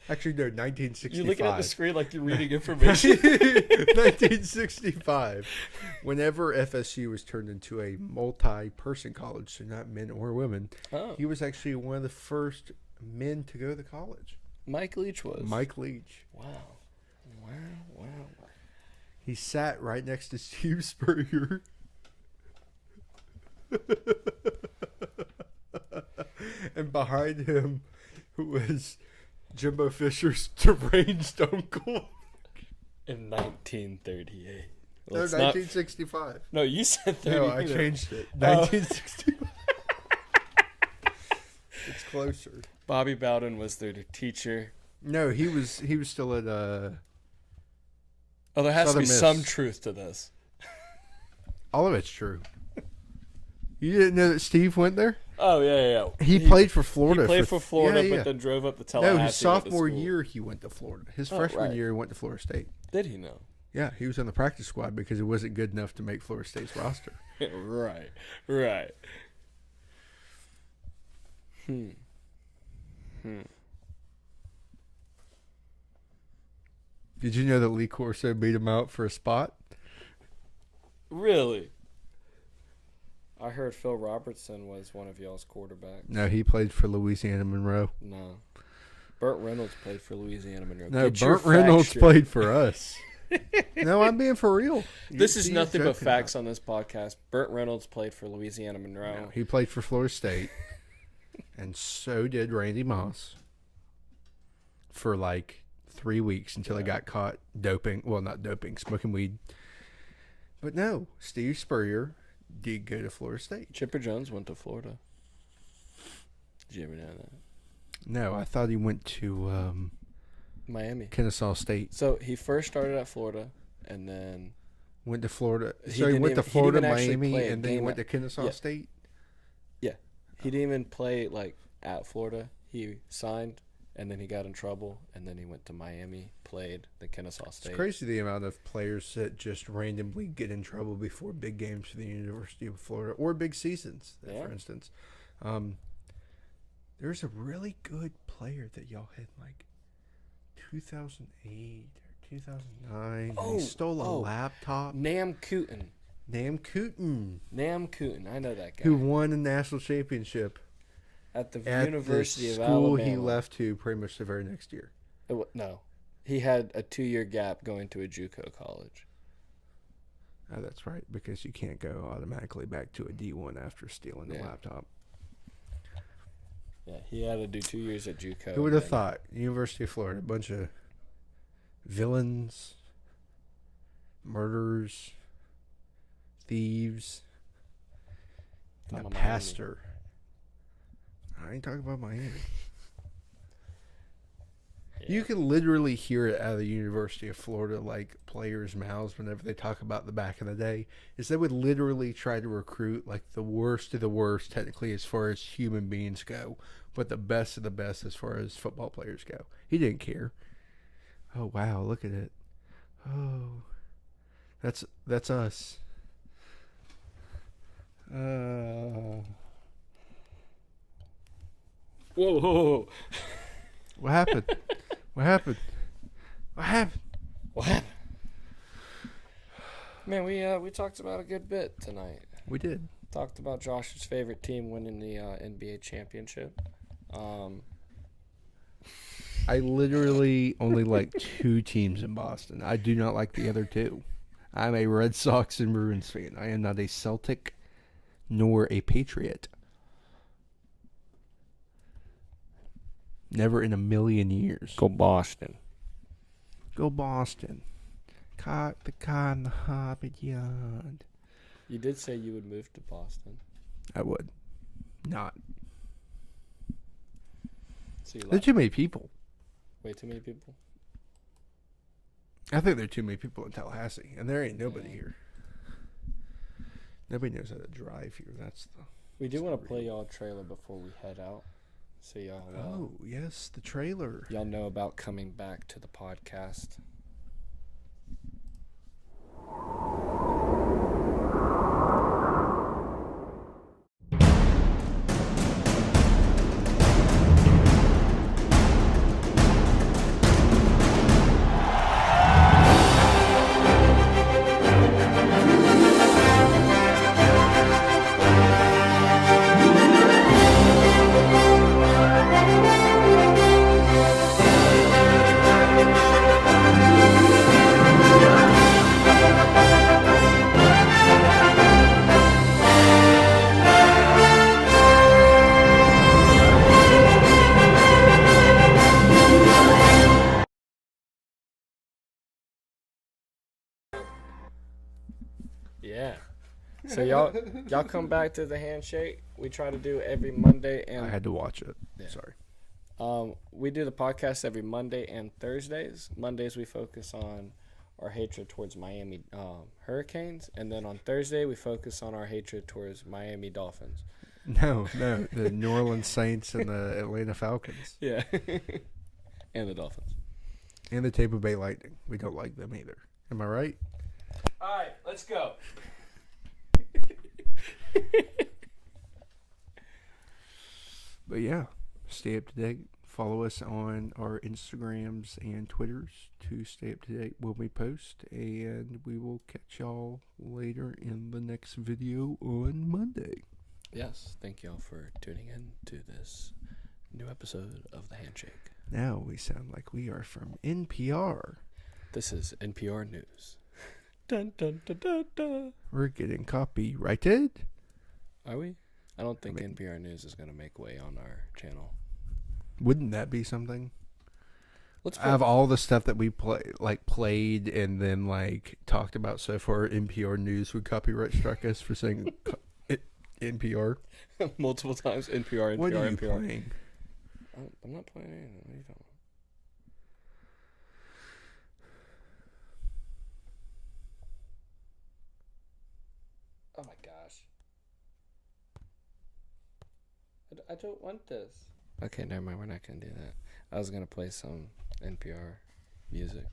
S5: Actually, no, 1965.
S4: You're looking at the screen like you're reading information.
S5: 1965. Whenever FSU was turned into a multi-person college, so not men or women,
S4: Oh.
S5: he was actually one of the first men to go to college.
S4: Mike Leach was.
S5: Mike Leach.
S4: Wow.
S5: He sat right next to Steve Spurrier. And behind him was Jimbo Fisher's deranged uncle.
S4: In 1938.
S5: No,
S4: Well, it's not-
S5: 1965.
S4: No, you said 30.
S5: No, I changed it. 1965. It's closer.
S4: Bobby Bowden was their teacher.
S5: No, he was still at
S4: Oh, there has
S5: Southern
S4: to be
S5: Miss.
S4: some truth to this.
S5: all of it's true. You didn't know that Steve went there?
S4: Oh, yeah.
S5: He played for Florida.
S4: He played for Florida,
S5: yeah.
S4: but then drove up to Tallahassee.
S5: No, his
S4: went to
S5: sophomore
S4: school.
S5: year he went to Florida. His
S4: Oh,
S5: freshman
S4: right.
S5: year he went to Florida State.
S4: Did he know?
S5: Yeah, he was on the practice squad because it wasn't good enough to make Florida State's roster.
S4: Right.
S5: Did you know that Lee Corso beat him out for a spot?
S4: Really? I heard Phil Robertson was one of y'all's quarterbacks.
S5: No, he played for Louisiana Monroe.
S4: No. Burt Reynolds played for Louisiana Monroe.
S5: No,
S4: Get your
S5: Burt Reynolds
S4: facts straight.
S5: played for us. No, I'm being for real.
S4: This is
S5: He's
S4: nothing but
S5: joking
S4: facts
S5: about
S4: on this podcast. Burt Reynolds played for Louisiana Monroe.
S5: it. No, he played for Florida State. And so did Randy Moss. For like 3 weeks until he got caught doping. Well, not doping, smoking weed. But no, Steve Spurrier did go to Florida State.
S4: Chipper Jones went to Florida. Did you ever know that?
S5: No, I thought he went to
S4: Miami.
S5: Kennesaw State.
S4: So he first started at Florida, and then
S5: Went to Florida.
S4: He
S5: So he
S4: didn't
S5: went to
S4: even- he
S5: Florida,
S4: didn't actually
S5: Miami,
S4: play a
S5: and then he
S4: game
S5: went
S4: at-
S5: to Kennesaw
S4: Yeah.
S5: State.
S4: he didn't even play like at Florida. He signed, and then he got in trouble, and then he went to Miami, played the Kennesaw State.
S5: It's crazy the amount of players that just randomly get in trouble before big games for the University of Florida or big seasons,
S4: Yeah.
S5: for instance. There's a really good player that y'all had like 2008 or 2009.
S4: Oh,
S5: he stole a
S4: oh.
S5: laptop.
S4: Nam Cooten.
S5: Nam Cooten,
S4: Nam Cooten. I know that guy.
S5: who won a national championship
S4: at the
S5: at
S4: University
S5: the
S4: of
S5: school
S4: Alabama.
S5: he left to pretty much the very next year.
S4: No, he had a 2-year gap going to a JUCO college.
S5: Oh, that's right, because you can't go automatically back to a D1 after stealing the
S4: Yeah.
S5: laptop.
S4: Yeah, he had to do 2 years at JUCO.
S5: Who would have
S4: and then-
S5: thought? University of Florida, a bunch of villains, murderers, thieves, and
S4: I'm
S5: a
S4: a Miami.
S5: pastor. I ain't talking about Miami. You can literally hear it out of the University of Florida, like players' mouths whenever they talk about the back in the day, is they would literally try to recruit like the worst of the worst, technically as far as human beings go, but the best of the best as far as football players go. He didn't care. Oh wow, look at it. Oh, that's us.
S4: Whoa, whoa, whoa.
S5: What happened? What happened? What happened?
S4: What happened? Man, we talked about a good bit tonight.
S5: We did.
S4: Talked about Josh's favorite team winning the NBA championship.
S5: I literally only like 2 teams in Boston. I do not like the other 2. I'm a Red Sox and Bruins fan. I am not a Celtic nor a Patriot. Never in a million years.
S4: Go Boston.
S5: Go Boston. Caught the car in the Hobbit yard.
S4: You did say you would move to Boston.
S5: I would. Not.
S4: So you
S5: There are
S4: like
S5: too many people.
S4: way too many people?
S5: I think there are too many people in Tallahassee, and there ain't nobody here. Nobody knows how to drive here. That's the.
S4: We do
S5: that's
S4: want
S5: the
S4: to play
S5: real-
S4: y'all a trailer before we head out. So y'all
S5: Oh yes, the trailer.
S4: y'all know about coming back to the podcast. So y'all come back to the handshake. We try to do every Monday
S5: I
S4: and
S5: had to watch it.
S4: Yeah.
S5: Sorry.
S4: we do the podcast every Monday and Thursdays. Mondays we focus on our hatred towards Miami Hurricanes, and then on Thursday we focus on our hatred towards Miami Dolphins.
S5: No, the New Orleans Saints and the Atlanta Falcons
S4: Yeah, and the Dolphins.
S5: and the Tampa Bay Lightning. We don't like them either. Am I right?
S4: All right, let's go.
S5: But yeah, stay up to date. Follow us on our Instagrams and Twitters to stay up to date when we post. And we will catch y'all later in the next video on Monday.
S4: Yes, thank y'all for tuning in to this new episode of The Handshake.
S5: Now we sound like we are from NPR.
S4: This is NPR News. Dun, dun, dun, dun, dun.
S5: We're getting copyrighted.
S4: Are we? I don't think
S5: I mean-
S4: NPR News is going to make way on our channel.
S5: Wouldn't that be something?
S4: Let's
S5: I have all the stuff that we played and then talked about so far. NPR News would copyright strike us for saying NPR.
S4: multiple times. NPR,
S5: What are you
S4: NPR.
S5: playing?
S4: I'm not playing anything. What are you talking about? Oh my gosh. I don't want this. Okay, never mind. We're not going to do that. I was going to play some NPR music.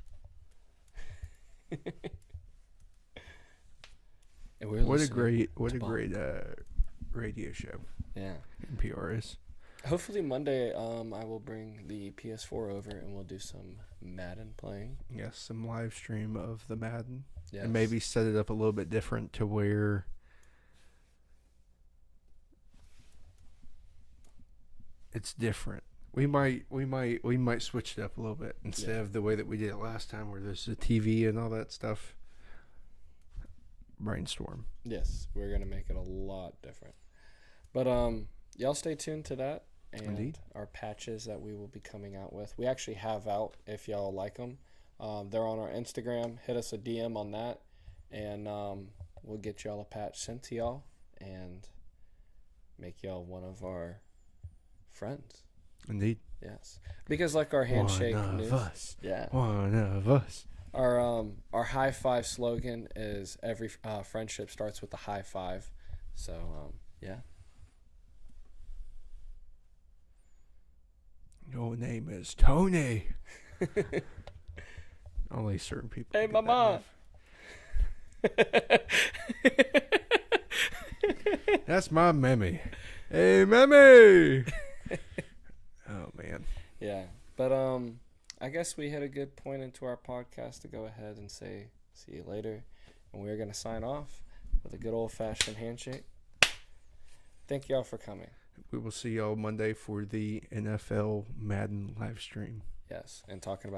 S4: And we're
S5: What a
S4: listening
S5: great
S4: to Bob.
S5: radio show
S4: Yeah.
S5: NPR is.
S4: Hopefully Monday, I will bring the PS4 over and we'll do some Madden playing.
S5: Yes, some live stream of the Madden.
S4: Yes.
S5: And maybe set it up a little bit different to where it's different. We might switch it up a little bit instead of the way that we did it last time where there's a TV and all that stuff. Brainstorm.
S4: Yes, we're gonna make it a lot different. But y'all stay tuned to that and
S5: Indeed.
S4: our patches that we will be coming out with. We actually have out if y'all like them. They're on our Instagram. Hit us a DM on that, and we'll get y'all a patch sent to y'all and make y'all one of our friends.
S5: Indeed.
S4: Yes, because like our handshake
S5: One of
S4: news,
S5: us.
S4: yeah.
S5: One of us.
S4: Our high five slogan is every friendship starts with a high five. So yeah.
S5: Your name is Tony. Only certain people.
S4: Hey,
S5: get that
S4: mama.
S5: move. That's my mammy. Hey, mammy. Oh man.
S4: Yeah, but I guess we hit a good point into our podcast to go ahead and say see you later, and we're gonna sign off with a good old fashioned handshake. Thank y'all for coming.
S5: We will see y'all Monday for the NFL Madden live stream.
S4: Yes, and talking about